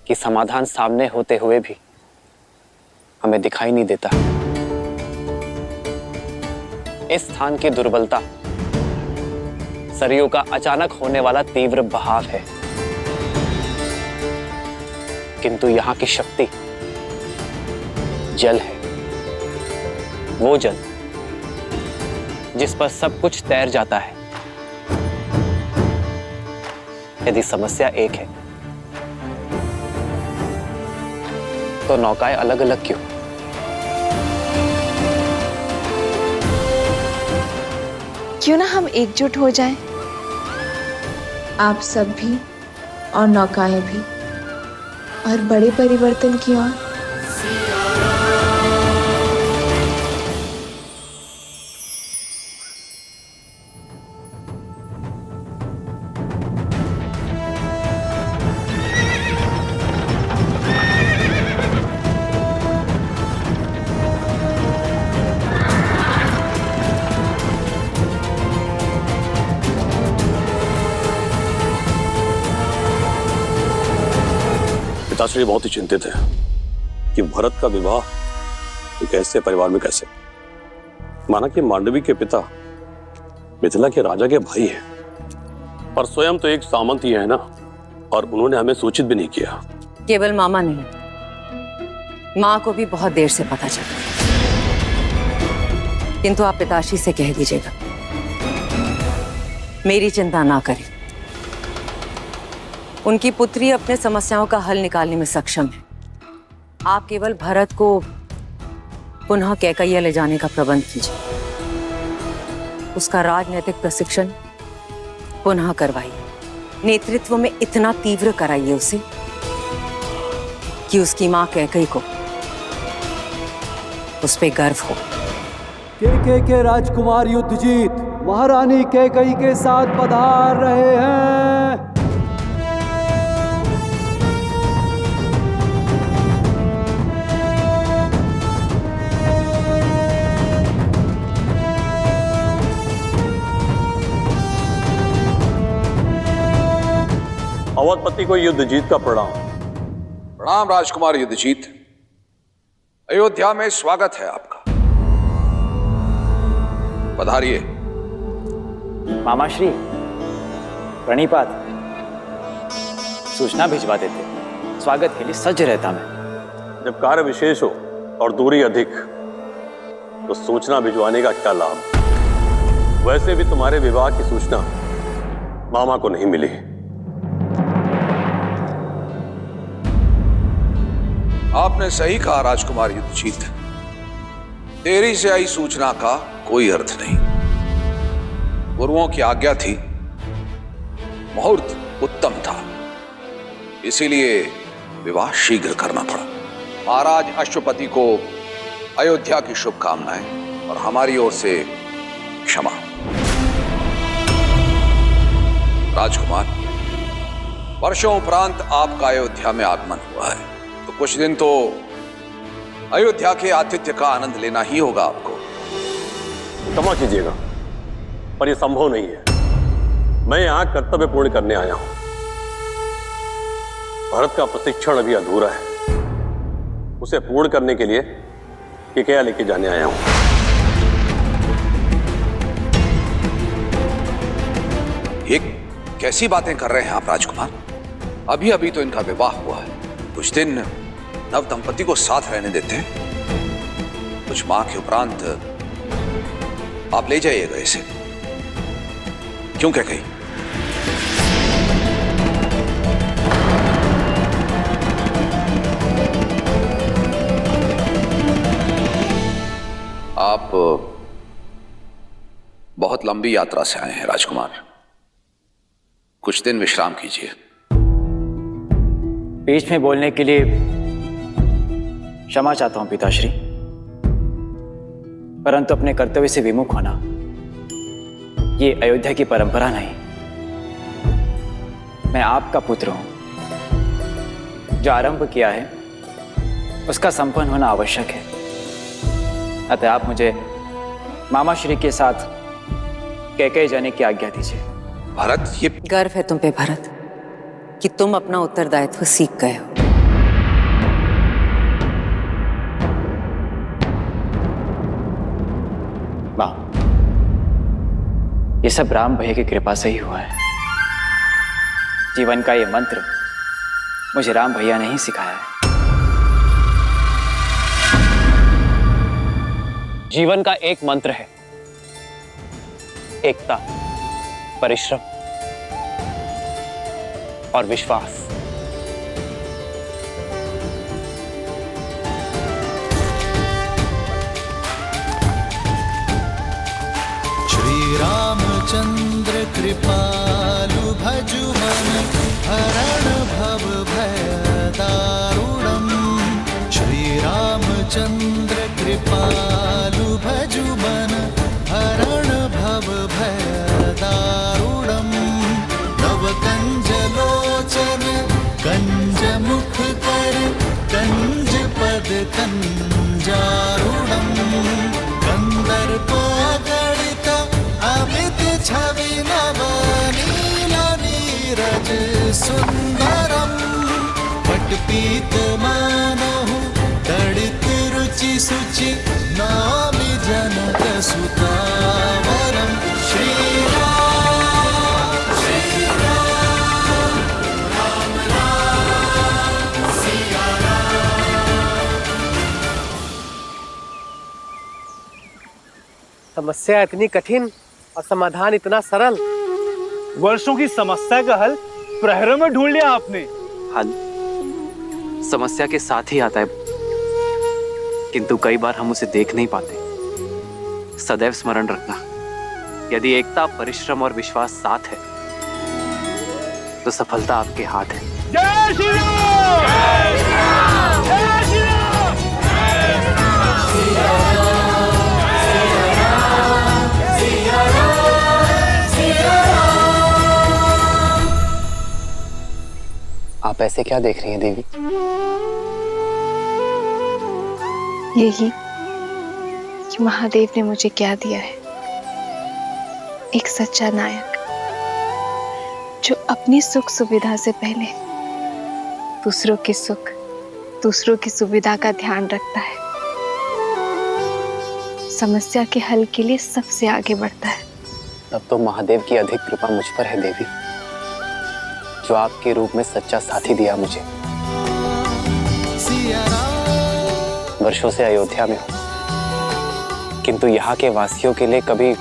कि समाधान सामने होते हुए भी हमें दिखाई नहीं देता। इस स्थान की दुर्बलता सरयू का अचानक होने वाला तीव्र बहाव है, किंतु यहाँ की शक्ति जल है। वो जल जिस पर सब कुछ तैर जाता है। यदि समस्या एक है तो नौकाएं अलग अलग क्यों? क्यों ना हम एकजुट हो जाएं? आप सब भी और नौकाएं भी, और बड़े परिवर्तन की ओर। पिताश्री बहुत ही चिंतित है कि भरत का विवाह एक ऐसे परिवार में कैसे। माना कि मांडवी के पिता मिथिला के राजा के भाई हैं, पर स्वयं तो एक सामंत ही है ना, और उन्होंने हमें सूचित भी नहीं किया। केवल मामा नहीं, माँ को भी बहुत देर से पता चला, किंतु आप पिताश्री से कह दीजिएगा मेरी चिंता ना करें। उनकी पुत्री अपने समस्याओं का हल निकालने में सक्षम है। आप केवल भरत को पुनः कैकैया ले जाने का प्रबंध कीजिए। उसका राजनीतिक प्रशिक्षण पुनः करवाइए। नेतृत्व में इतना तीव्र कराइए उसे कि उसकी मां कैकई को उस पे गर्व हो। के राजकुमार युद्धजीत महारानी कैकई के साथ पधार रहे हैं। अवधपति को युद्धजीत का प्रणाम। प्रणाम राजकुमार युद्धजीत। अयोध्या में स्वागत है आपका। पधारिए। मामाश्री प्रणिपात। सूचना भिजवा देते, स्वागत के लिए सज्ज रहता मैं। जब कार्य विशेष हो और दूरी अधिक तो सूचना भिजवाने का क्या लाभ। वैसे भी तुम्हारे विवाह की सूचना मामा को नहीं मिली। आपने सही कहा राजकुमार युद्धजीत। देरी से आई सूचना का कोई अर्थ नहीं। गुरुओं की आज्ञा थी, मुहूर्त उत्तम था, इसीलिए विवाह शीघ्र करना पड़ा। महाराज अश्वपति को अयोध्या की शुभकामनाएं और हमारी ओर से क्षमा। राजकुमार, वर्षों उपरांत आपका अयोध्या में आगमन हुआ है, तो कुछ दिन तो अयोध्या के आतिथ्य का आनंद लेना ही होगा आपको। क्षमा कीजिएगा, पर यह संभव नहीं है। मैं यहां कर्तव्य पूर्ण करने आया हूं। भरत का प्रशिक्षण अभी अधूरा है, उसे पूर्ण करने के लिए कैकैया लेके जाने आया हूं। ये कैसी बातें कर रहे हैं आप राजकुमार? अभी अभी तो इनका विवाह हुआ है। कुछ दिन नव दंपति को साथ रहने देते हैं। कुछ माह के उपरांत आप ले जाइएगा इसे। क्यों कैकई? आप बहुत लंबी यात्रा से आए हैं राजकुमार, कुछ दिन विश्राम कीजिए। बीच में बोलने के लिए क्षमा चाहता हूं पिताश्री, परंतु अपने कर्तव्य से विमुख होना ये अयोध्या की परंपरा नहीं। मैं आपका पुत्र हूं। जो आरंभ किया है उसका संपन्न होना आवश्यक है। अतः आप मुझे मामा श्री के साथ कैकई जाने की आज्ञा दीजिए। भरत, ये गर्व है तुम पे भरत कि तुम अपना उत्तरदायित्व सीख गए हो। मां, ये सब राम भैया की कृपा से ही हुआ है। जीवन का ये मंत्र मुझे राम भैया ने ही सिखाया है। जीवन का एक मंत्र है, एकता, परिश्रम और विश्वास। श्री रामचंद्र कृपालु भजुमन हरण भव भय दारुणम। श्री रामचंद्र कृपालु भजुमन हरण भव भय दारुणम। नव कंज लोचन कंज मुख कर कंज पद कंजारुणम। कंदर्पगणित अमित छवि नव नील नीरज सुंदरम। पटपीत मानहु तड़ित रुचि सुचि नामि जनक सुतावरम। श्री समस्या इतनी कठिन और समाधान इतना सरल। वर्षों की समस्या का हल प्रहरों में ढूंढ लिया आपने। हल समस्या के साथ ही आता है, किंतु कई बार हम उसे देख नहीं पाते। सदैव स्मरण रखना, यदि एकता, परिश्रम और विश्वास साथ है तो सफलता आपके हाथ है। जय श्री राम! जय श्री राम! जय श्री राम! सिया राम, सिया राम, सिया राम। आप ऐसे क्या देख रही हैं देवी? यही कि महादेव ने मुझे क्या दिया है, एक सच्चा नायक जो अपनी सुख सुविधा से पहले दूसरों के सुख, दूसरों की सुविधा का ध्यान रखता है, समस्या के हल के लिए सबसे आगे बढ़ता है। तब तो महादेव की अधिक कृपा मुझ पर है देवी, जो आपके रूप में सच्चा साथी दिया मुझे। वर्षों से अयोध्या में हूं, किंतु यहाँ के वासियों के लिए कभी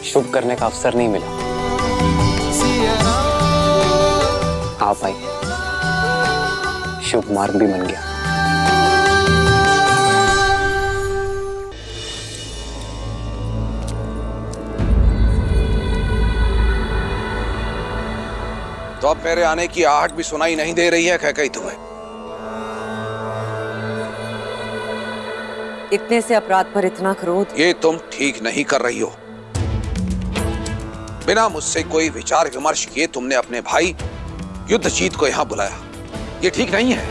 शुभ करने का अवसर नहीं मिला। आप आई, शुभ मार्ग भी बन गया। तो अब मेरे आने की आहट भी सुनाई नहीं दे रही है कैकई तुम्हें? इतने से अपराध पर इतना क्रोध? ये तुम ठीक नहीं कर रही हो। बिना मुझसे कोई विचार विमर्श किए तुमने अपने भाई युद्धजीत को यहां बुलाया, ये ठीक नहीं है।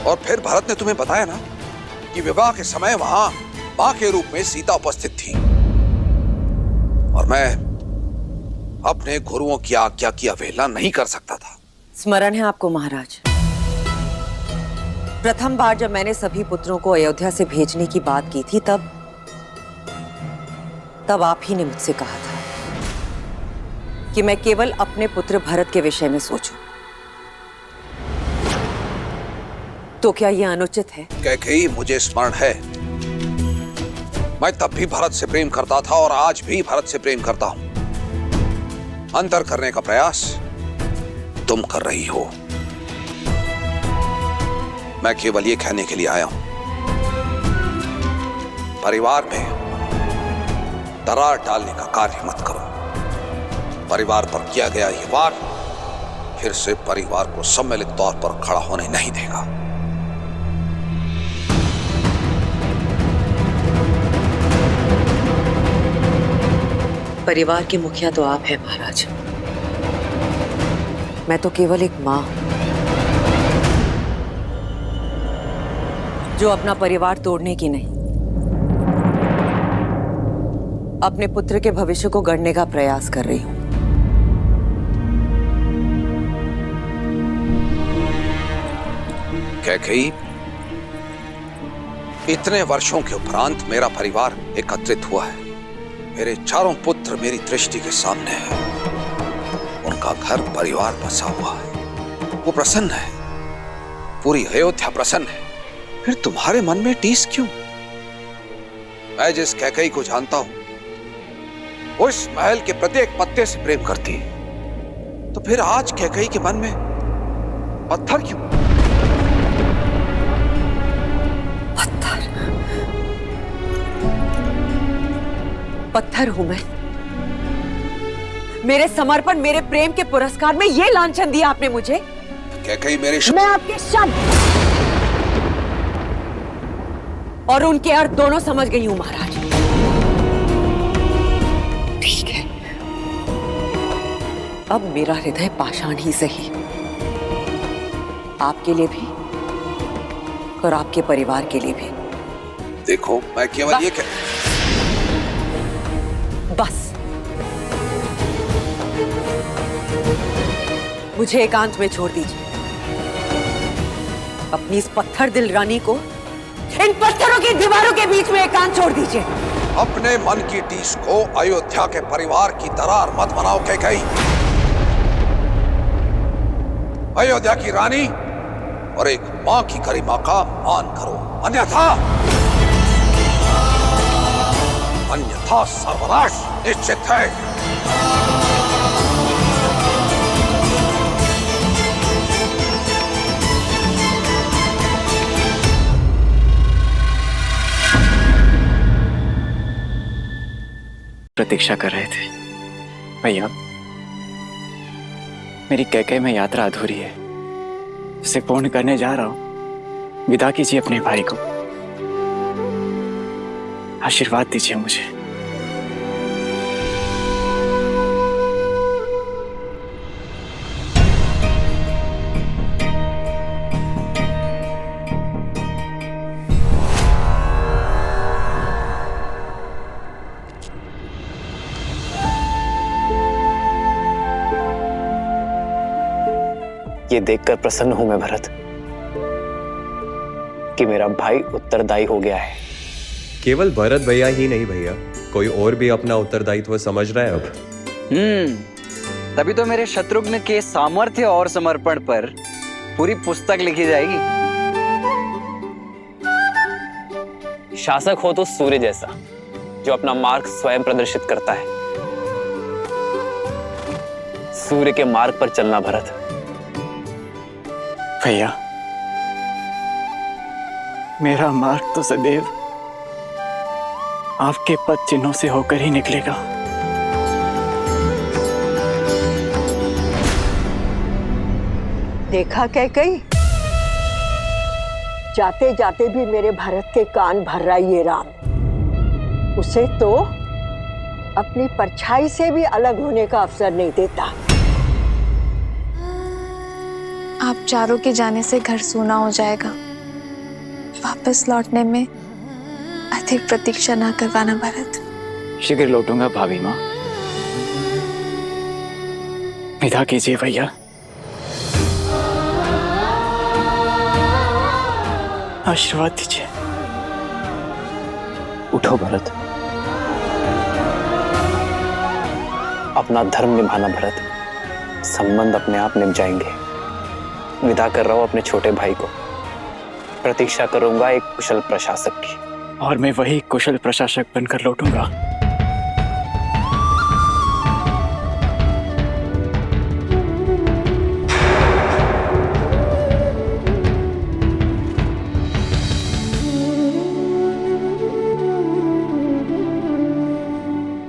और फिर भरत ने तुम्हें बताया ना कि विवाह के समय वहां मां के रूप में सीता उपस्थित थी, और मैं अपने गुरुओं की आज्ञा की अवहेलना नहीं कर सकता था। स्मरण है आपको महाराज, प्रथम बार जब मैंने सभी पुत्रों को अयोध्या से भेजने की बात की थी, तब आप ही ने मुझसे कहा था कि मैं केवल अपने पुत्र भरत के विषय में सोचूं। तो क्या यह अनुचित है? कैकेयी, मुझे स्मरण है, मैं तब भी भरत से प्रेम करता था और आज भी भरत से प्रेम करता हूं। अंतर करने का प्रयास तुम कर रही हो। मैं केवल ये कहने के लिए आया हूं, परिवार में दरार डालने का कार्य मत करो। परिवार पर किया गया ये वार फिर से परिवार को सम्मिलित तौर पर खड़ा होने नहीं देगा। परिवार के मुखिया तो आप हैं महाराज, मैं तो केवल एक मां जो अपना परिवार तोड़ने की नहीं, अपने पुत्र के भविष्य को गढ़ने का प्रयास कर रही हूं। कैकेयी, इतने वर्षों के उपरांत मेरा परिवार एकत्रित हुआ है। मेरे चारों पुत्र मेरी दृष्टि के सामने हैं। उनका घर परिवार बसा हुआ है, वो प्रसन्न है, पूरी अयोध्या प्रसन्न है। फिर तुम्हारे मन में टीस क्यों? मैं जिस कैकेयी को जानता हूं वो इस महल के प्रत्येक पत्ते से प्रेम करती है, तो फिर आज कैकेयी के मन में पत्थर क्यों? पत्थर हूं मैं? मेरे समर्पण, मेरे प्रेम के पुरस्कार में ये लांछन दिया आपने मुझे? कैकेयी, मेरे मैं आपके शब्द और उनके अर्थ दोनों समझ गई हूं महाराज। ठीक है, अब मेरा हृदय पाषाण ही सही, आपके लिए भी और आपके परिवार के लिए भी। देखो, मैं केवल ये बस मुझे एकांत में छोड़ दीजिए। अपनी इस पत्थर दिल रानी को इन पत्थरों की दीवारों के बीच में एकांत छोड़ दीजिए। अपने मन की टीस को अयोध्या के परिवार की दरार मत बनाओ कैकेयी। अयोध्या की रानी और एक मां की गरिमा का मान करो, अन्यथा सर्वनाश निश्चित है। प्रतीक्षा कर रहे थे। भैया, मेरी कैकेय में यात्रा अधूरी है, उसे पूर्ण करने जा रहा हूं। विदा कीजिए अपने भाई को, आशीर्वाद दीजिए मुझे। ये देखकर प्रसन्न हूं मैं भरत कि मेरा भाई उत्तरदायी हो गया है। केवल भरत भैया ही नहीं भैया, कोई और भी अपना उत्तरदायित्व समझ रहा है अब। तभी तो मेरे शत्रुघ्न के सामर्थ्य और समर्पण पर पूरी पुस्तक लिखी जाएगी। शासक हो तो सूर्य जैसा, जो अपना मार्ग स्वयं प्रदर्शित करता है। सूर्य के मार्ग पर चलना भरत। भैया, मेरा मार्ग तो सदैव आपके पद चिन्हों से होकर ही निकलेगा। देखा कैकई, जाते जाते भी मेरे भरत के कान भर रहा ये राम। उसे तो अपनी परछाई से भी अलग होने का अवसर नहीं देता। आप चारों के जाने से घर सूना हो जाएगा। वापस लौटने में अधिक प्रतीक्षा ना करवाना भरत। शीघ्र लौटूंगा भाभी माँ। विदा कीजिए भैया। आशीर्वाद दीजिए। उठो भरत, अपना धर्म निभाना भरत। संबंध अपने आप निभ जाएंगे। विदा कर रहा हूं अपने छोटे भाई को। प्रतीक्षा करूंगा एक कुशल प्रशासक की। और मैं वही कुशल प्रशासक बनकर लौटूंगा।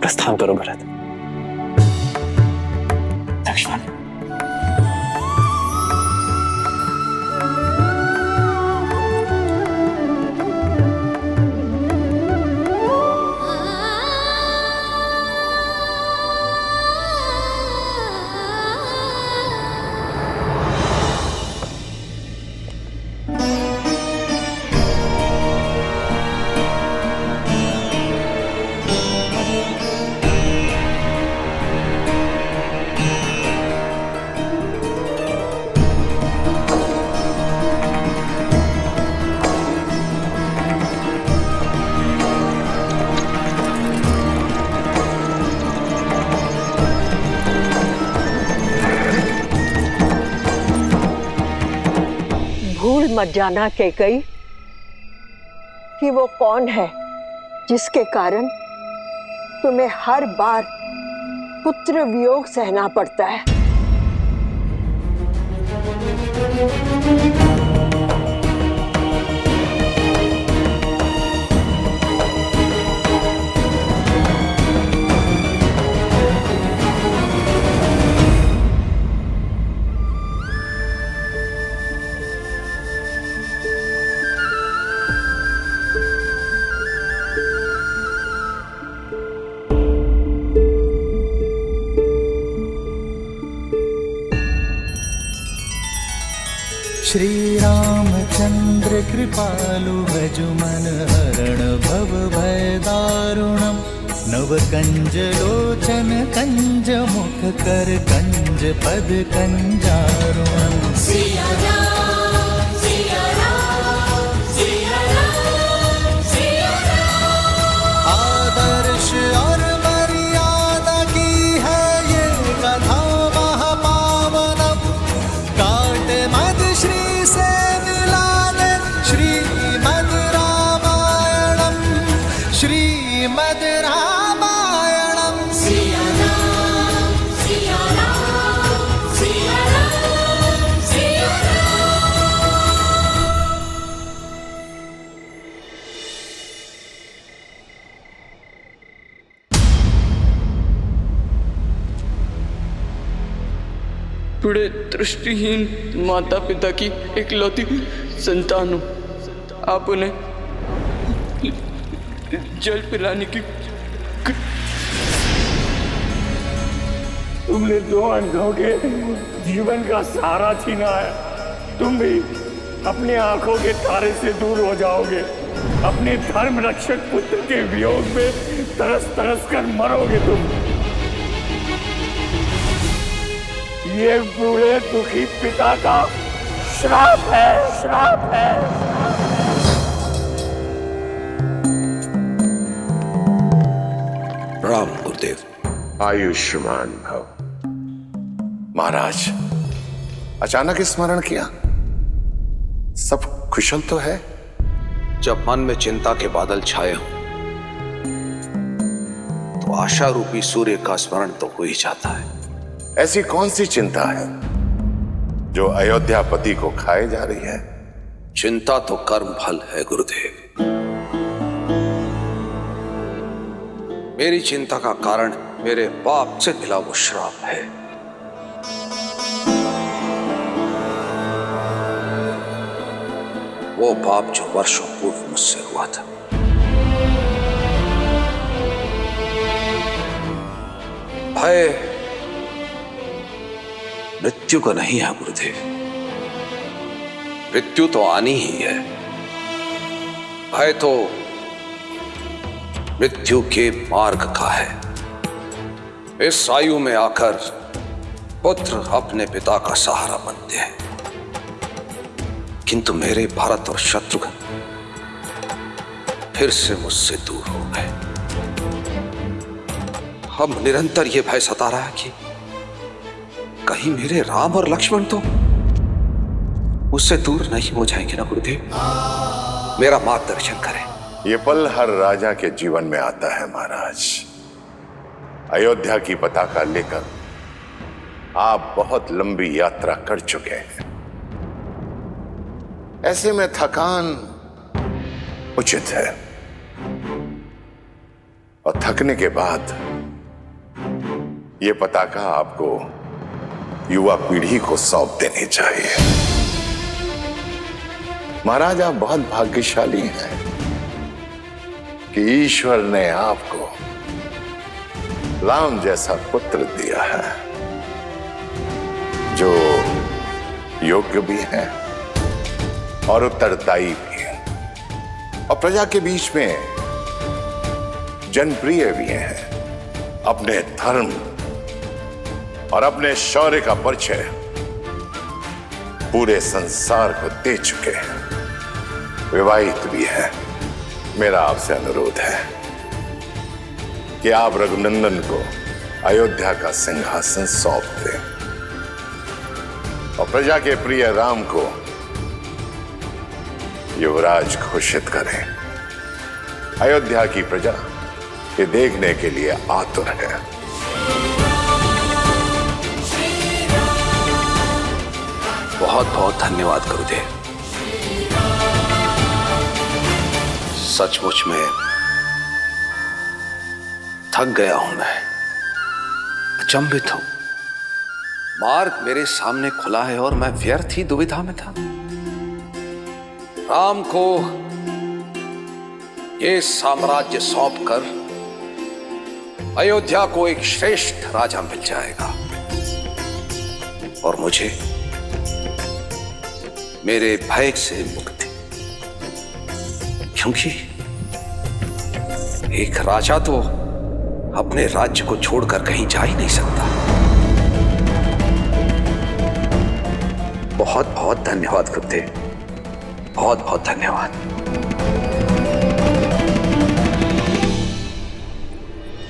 प्रस्थान करो भरत। लक्ष्मण, भूल मत जाना कैकई कि वो कौन है जिसके कारण तुम्हें हर बार पुत्र वियोग सहना पड़ता है। श्री रामचंद्र कृपालु भजु मन हरण भव भय दारुणम। नव कंज लोचन कंज मुख कर कंज पद कंजारुणम। सिया राम, सिया राम, सिया राम, सिया राम। आदर्श और मर्यादा की है ये कथा महापावनम। काट मद श्री से मिलाने श्रीमद् रामायणम, श्रीमद् रामायणम। सिया राम, सिया राम, सिया राम, सिया राम। बूढ़े दृष्टिहीन माता पिता की इकलौती संतान हूँ। आप उन्हें जल पिलाने की तुमने दो अंधों के जीवन का सहारा छीना है। तुम भी अपनी आंखों के तारे से दूर हो जाओगे। अपने धर्म रक्षक पुत्र के वियोग में तरस तरस कर मरोगे तुम। ये बूढ़े दुखी पिता का श्राप है, श्राप है। प्रणाम गुरुदेव। आयुष्मान भव। महाराज, अचानक स्मरण किया, सब कुशल तो है? जब मन में चिंता के बादल छाए हों तो आशा रूपी सूर्य का स्मरण तो हो ही जाता है। ऐसी कौन सी चिंता है जो अयोध्यापति को खाए जा रही है? चिंता तो कर्म फल है गुरुदेव। मेरी चिंता का कारण मेरे बाप से मिला वो श्राप है। वो पाप जो वर्षों पूर्व मुझसे हुआ था। भय मृत्यु का नहीं है गुरुदेव। मृत्यु तो आनी ही है। भय तो मृत्यु के मार्ग का है। इस आयु में आकर पुत्र अपने पिता का सहारा बनते हैं, किंतु मेरे भरत और शत्रुघ्न फिर से मुझसे दूर हो गए। अब निरंतर यह भय सता रहा है कि कहीं मेरे राम और लक्ष्मण तो मुझसे दूर नहीं हो जाएंगे ना गुरुदेव। मेरा मार्गदर्शन करें। ये पल हर राजा के जीवन में आता है महाराज। अयोध्या की पताका लेकर आप बहुत लंबी यात्रा कर चुके हैं। ऐसे में थकान उचित है, और थकने के बाद यह पताका आपको युवा पीढ़ी को सौंप देनी चाहिए। महाराज, आप बहुत भाग्यशाली हैं कि ईश्वर ने आपको राम जैसा पुत्र दिया है, जो योग्य भी है और उत्तरदायी भी है, और प्रजा के बीच में जनप्रिय भी हैं। अपने धर्म और अपने शौर्य का परिचय पूरे संसार को दे चुके हैं। विवाहित भी हैं। मेरा आपसे अनुरोध है कि आप रघुनंदन को अयोध्या का सिंहासन सौंप दें और प्रजा के प्रिय राम को युवराज घोषित करें। अयोध्या की प्रजा ये देखने के लिए आतुर है। बहुत बहुत धन्यवाद गुरुदेव। सचमुच में थक गया हूं मैं, अचंभित हूं। मार्ग मेरे सामने खुला है और मैं व्यर्थ ही दुविधा में था। राम को ये साम्राज्य सौंपकर अयोध्या को एक श्रेष्ठ राजा मिल जाएगा और मुझे मेरे भय से मुक्ति, क्योंकि एक राजा तो अपने राज्य को छोड़कर कहीं जा ही नहीं सकता। बहुत बहुत धन्यवाद गुरुदेव, बहुत बहुत धन्यवाद।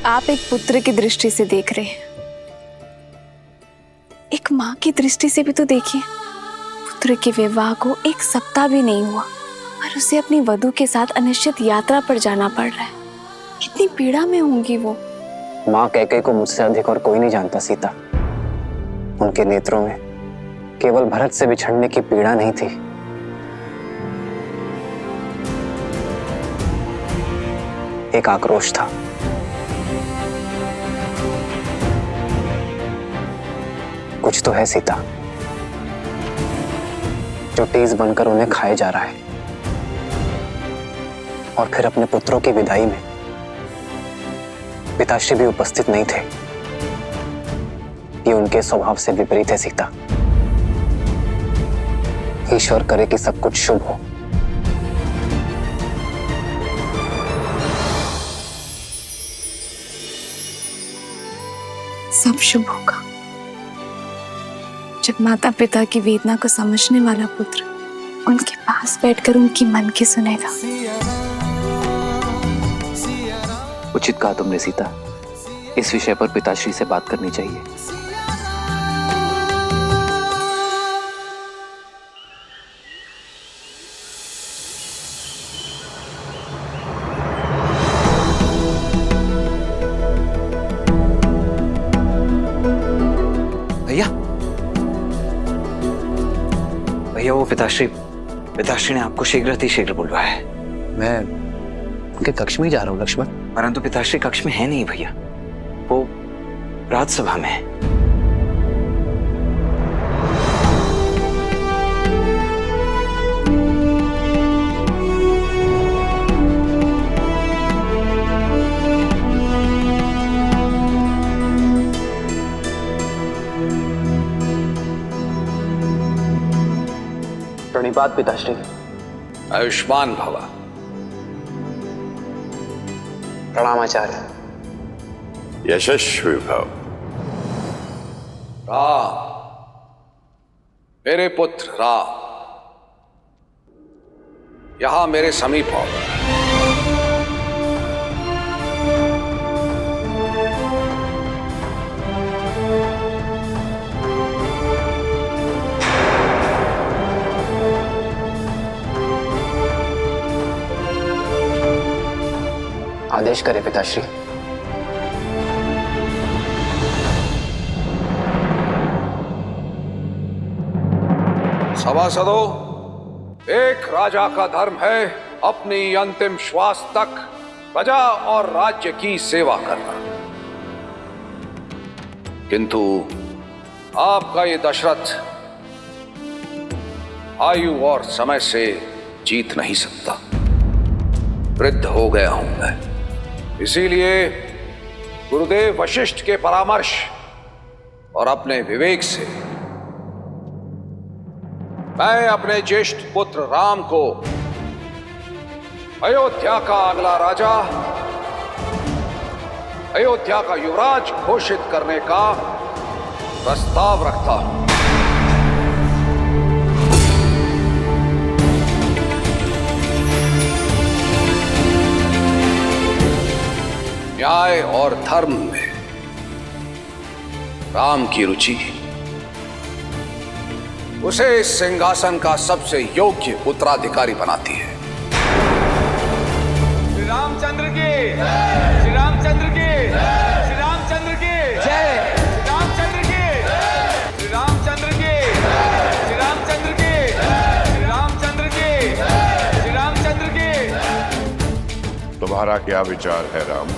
आप एक पुत्र की दृष्टि से देख रहे हैं, एक माँ की दृष्टि से भी तो देखिए। पुत्र के विवाह को 1 सप्ताह भी नहीं हुआ और उसे अपनी वधू के साथ अनिश्चित यात्रा पर जाना पड़ रहा है। कितनी पीड़ा में होंगी वो। माँ कैकेयी को मुझसे अधिक और कोई नहीं जानता सीता। उनके नेत्रों में केवल भरत से बिछड़ने की पीड़ा नहीं थी, एक आक्रोश था। कुछ तो है सीता जो तेज बनकर उन्हें खाए जा रहा है। और फिर अपने पुत्रों की विदाई में पिताश्री भी उपस्थित नहीं थे। ये उनके स्वभाव से विपरीत है सीता। ईश्वर करे कि सब कुछ शुभ हो। सब शुभ होगा जब माता पिता की वेदना को समझने वाला पुत्र उनके पास बैठकर उनकी मन की सुनेगा। उचित कहा तुमने सीता, इस विषय पर पिताश्री से बात करनी चाहिए। भैया भैया, वो पिताश्री ने आपको शीघ्र बुलवाया है। मैं उनके कक्ष में ही जा रहा हूँ लक्ष्मण। परंतु पिताश्री कक्ष में है नहीं भैया, वो राजसभा में है। प्रणिपात पिताश्री। आयुष्मान भवा। प्रणाम आचार्य। यशस्वी भव। राम, मेरे पुत्र राम, यहां मेरे समीप आओ। आदेश करे पिताश्री। सभासदों, एक राजा का धर्म है अपनी अंतिम श्वास तक प्रजा और राज्य की सेवा करना। किंतु आपका ये दशरथ आयु और समय से जीत नहीं सकता। वृद्ध हो गया हूं मैं, इसीलिए गुरुदेव वशिष्ठ के परामर्श और अपने विवेक से मैं अपने ज्येष्ठ पुत्र राम को अयोध्या का अगला राजा, अयोध्या का युवराज घोषित करने का प्रस्ताव रखता हूं। न्याय और धर्म में राम की रुचि उसे इस सिंहासन का सबसे योग्य उत्तराधिकारी बनाती है। श्री रामचंद्र की, श्री रामचंद्र की, श्री रामचंद्र की जय, श्री रामचंद्र की, श्री रामचंद्र की, श्री रामचंद्र की, श्री रामचंद्र की, श्री रामचंद्र की। तुम्हारा क्या विचार है राम?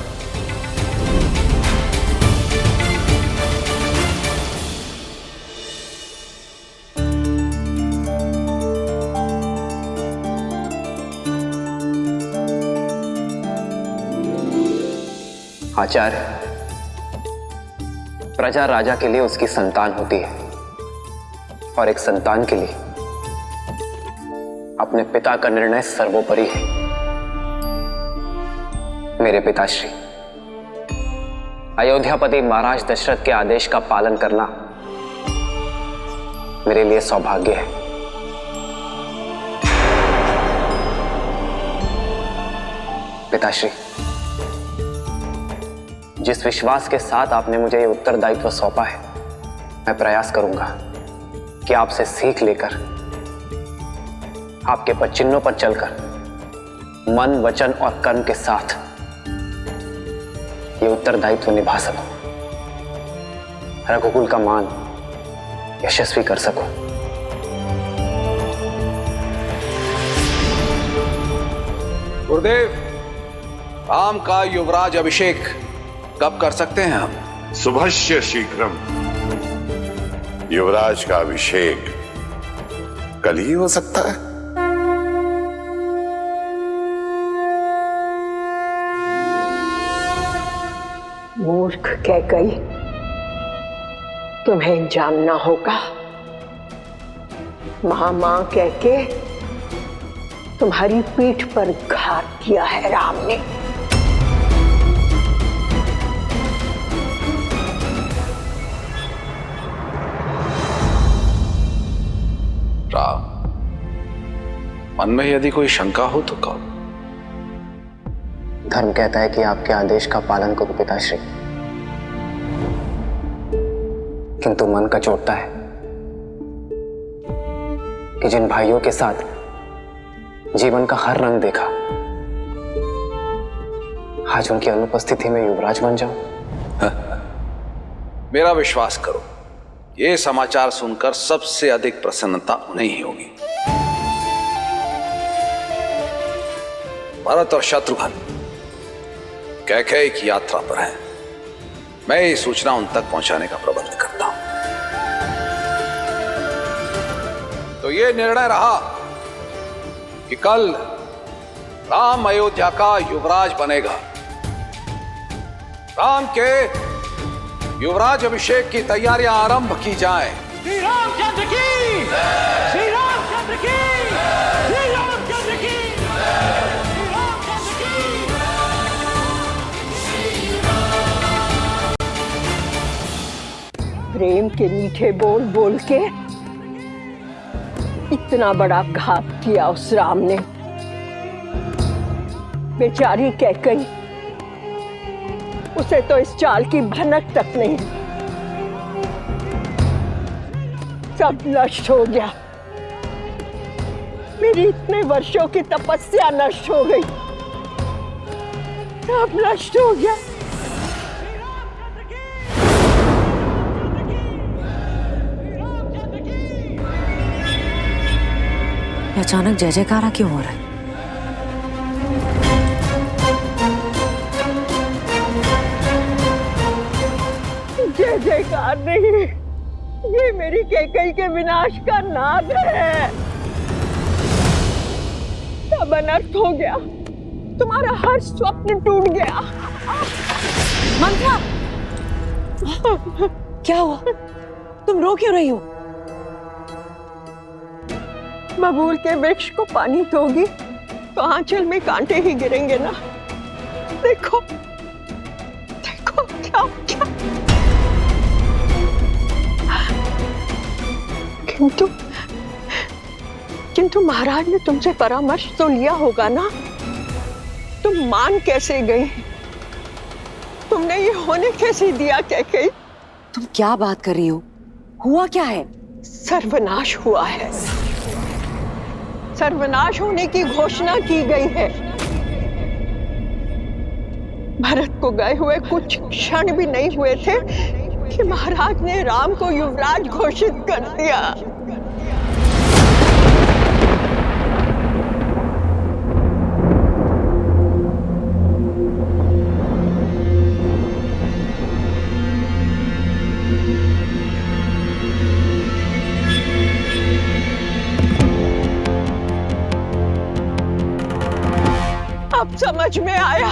आचार्य, प्रजा राजा के लिए उसकी संतान होती है और एक संतान के लिए अपने पिता का निर्णय सर्वोपरि है। मेरे पिताश्री, अयोध्यापति महाराज दशरथ के आदेश का पालन करना मेरे लिए सौभाग्य है। पिताश्री, जिस विश्वास के साथ आपने मुझे ये उत्तरदायित्व सौंपा है, मैं प्रयास करूंगा कि आपसे सीख लेकर आपके पदचिन्हों पर चलकर मन, वचन और कर्म के साथ ये उत्तरदायित्व निभा सकूं, रघुकुल का मान यशस्वी कर सकूं। गुरुदेव, राम का युवराज अभिषेक कब कर सकते हैं हम? शुभस्य शीघ्रम। युवराज का अभिषेक कल ही हो सकता है। मूर्ख कैकई, तुम्हें जानना होगा। मां कह के तुम्हारी पीठ पर घात किया है राम ने। राम, मन में यदि कोई शंका हो तो कहो। धर्म कहता है कि आपके आदेश का पालन करो पिताश्री, किंतु मन कचोटता है कि जिन भाइयों के साथ जीवन का हर रंग देखा, आज उनकी अनुपस्थिति में युवराज बन जाऊं। मेरा विश्वास करो, ये समाचार सुनकर सबसे अधिक प्रसन्नता उन्हें ही होगी। भरत और शत्रुघ्न कैकेयी की यात्रा पर हैं। मैं ये सूचना उन तक पहुंचाने का प्रबंध करता हूं। तो ये निर्णय रहा कि कल राम अयोध्या का युवराज बनेगा। राम के युवराज अभिषेक की तैयारियां आरंभ की जाएं। श्री रामचंद्र की, श्री रामचंद्र की, श्री रामचंद्र की, श्री रामचंद्र की। प्रेम के मीठे बोल बोल के इतना बड़ा घात किया उस राम ने। बेचारी कैकेयी, उसे तो इस चाल की भनक तक नहीं। सब नष्ट हो गया। मेरी इतने वर्षों की तपस्या नष्ट हो गई, सब नष्ट हो गया। अचानक जय जयकारा क्यों हो रहा है? जय जयकार नहीं, ये मेरी कैकेयी के विनाश का नाद है। सब अनर्थ हो गया, तुम्हारा हर स्वप्न टूट गया। मंत्रा, क्या हुआ? तुम रो क्यों रही हो? बबूल के वृक्ष को पानी दोगी तो आंचल में कांटे ही गिरेंगे ना। देखो देखो क्या क्या। किंतु महाराज ने तुमसे परामर्श तो लिया होगा ना। तुम मान कैसे गई? तुमने ये होने कैसे दिया कैकेयी? तुम क्या बात कर रही हो? हुआ क्या है? सर्वनाश हुआ है। सर्वनाश होने की घोषणा की गई है। भरत को गए हुए कुछ क्षण भी नहीं हुए थे कि महाराज ने राम को युवराज घोषित कर दिया। अब समझ में आया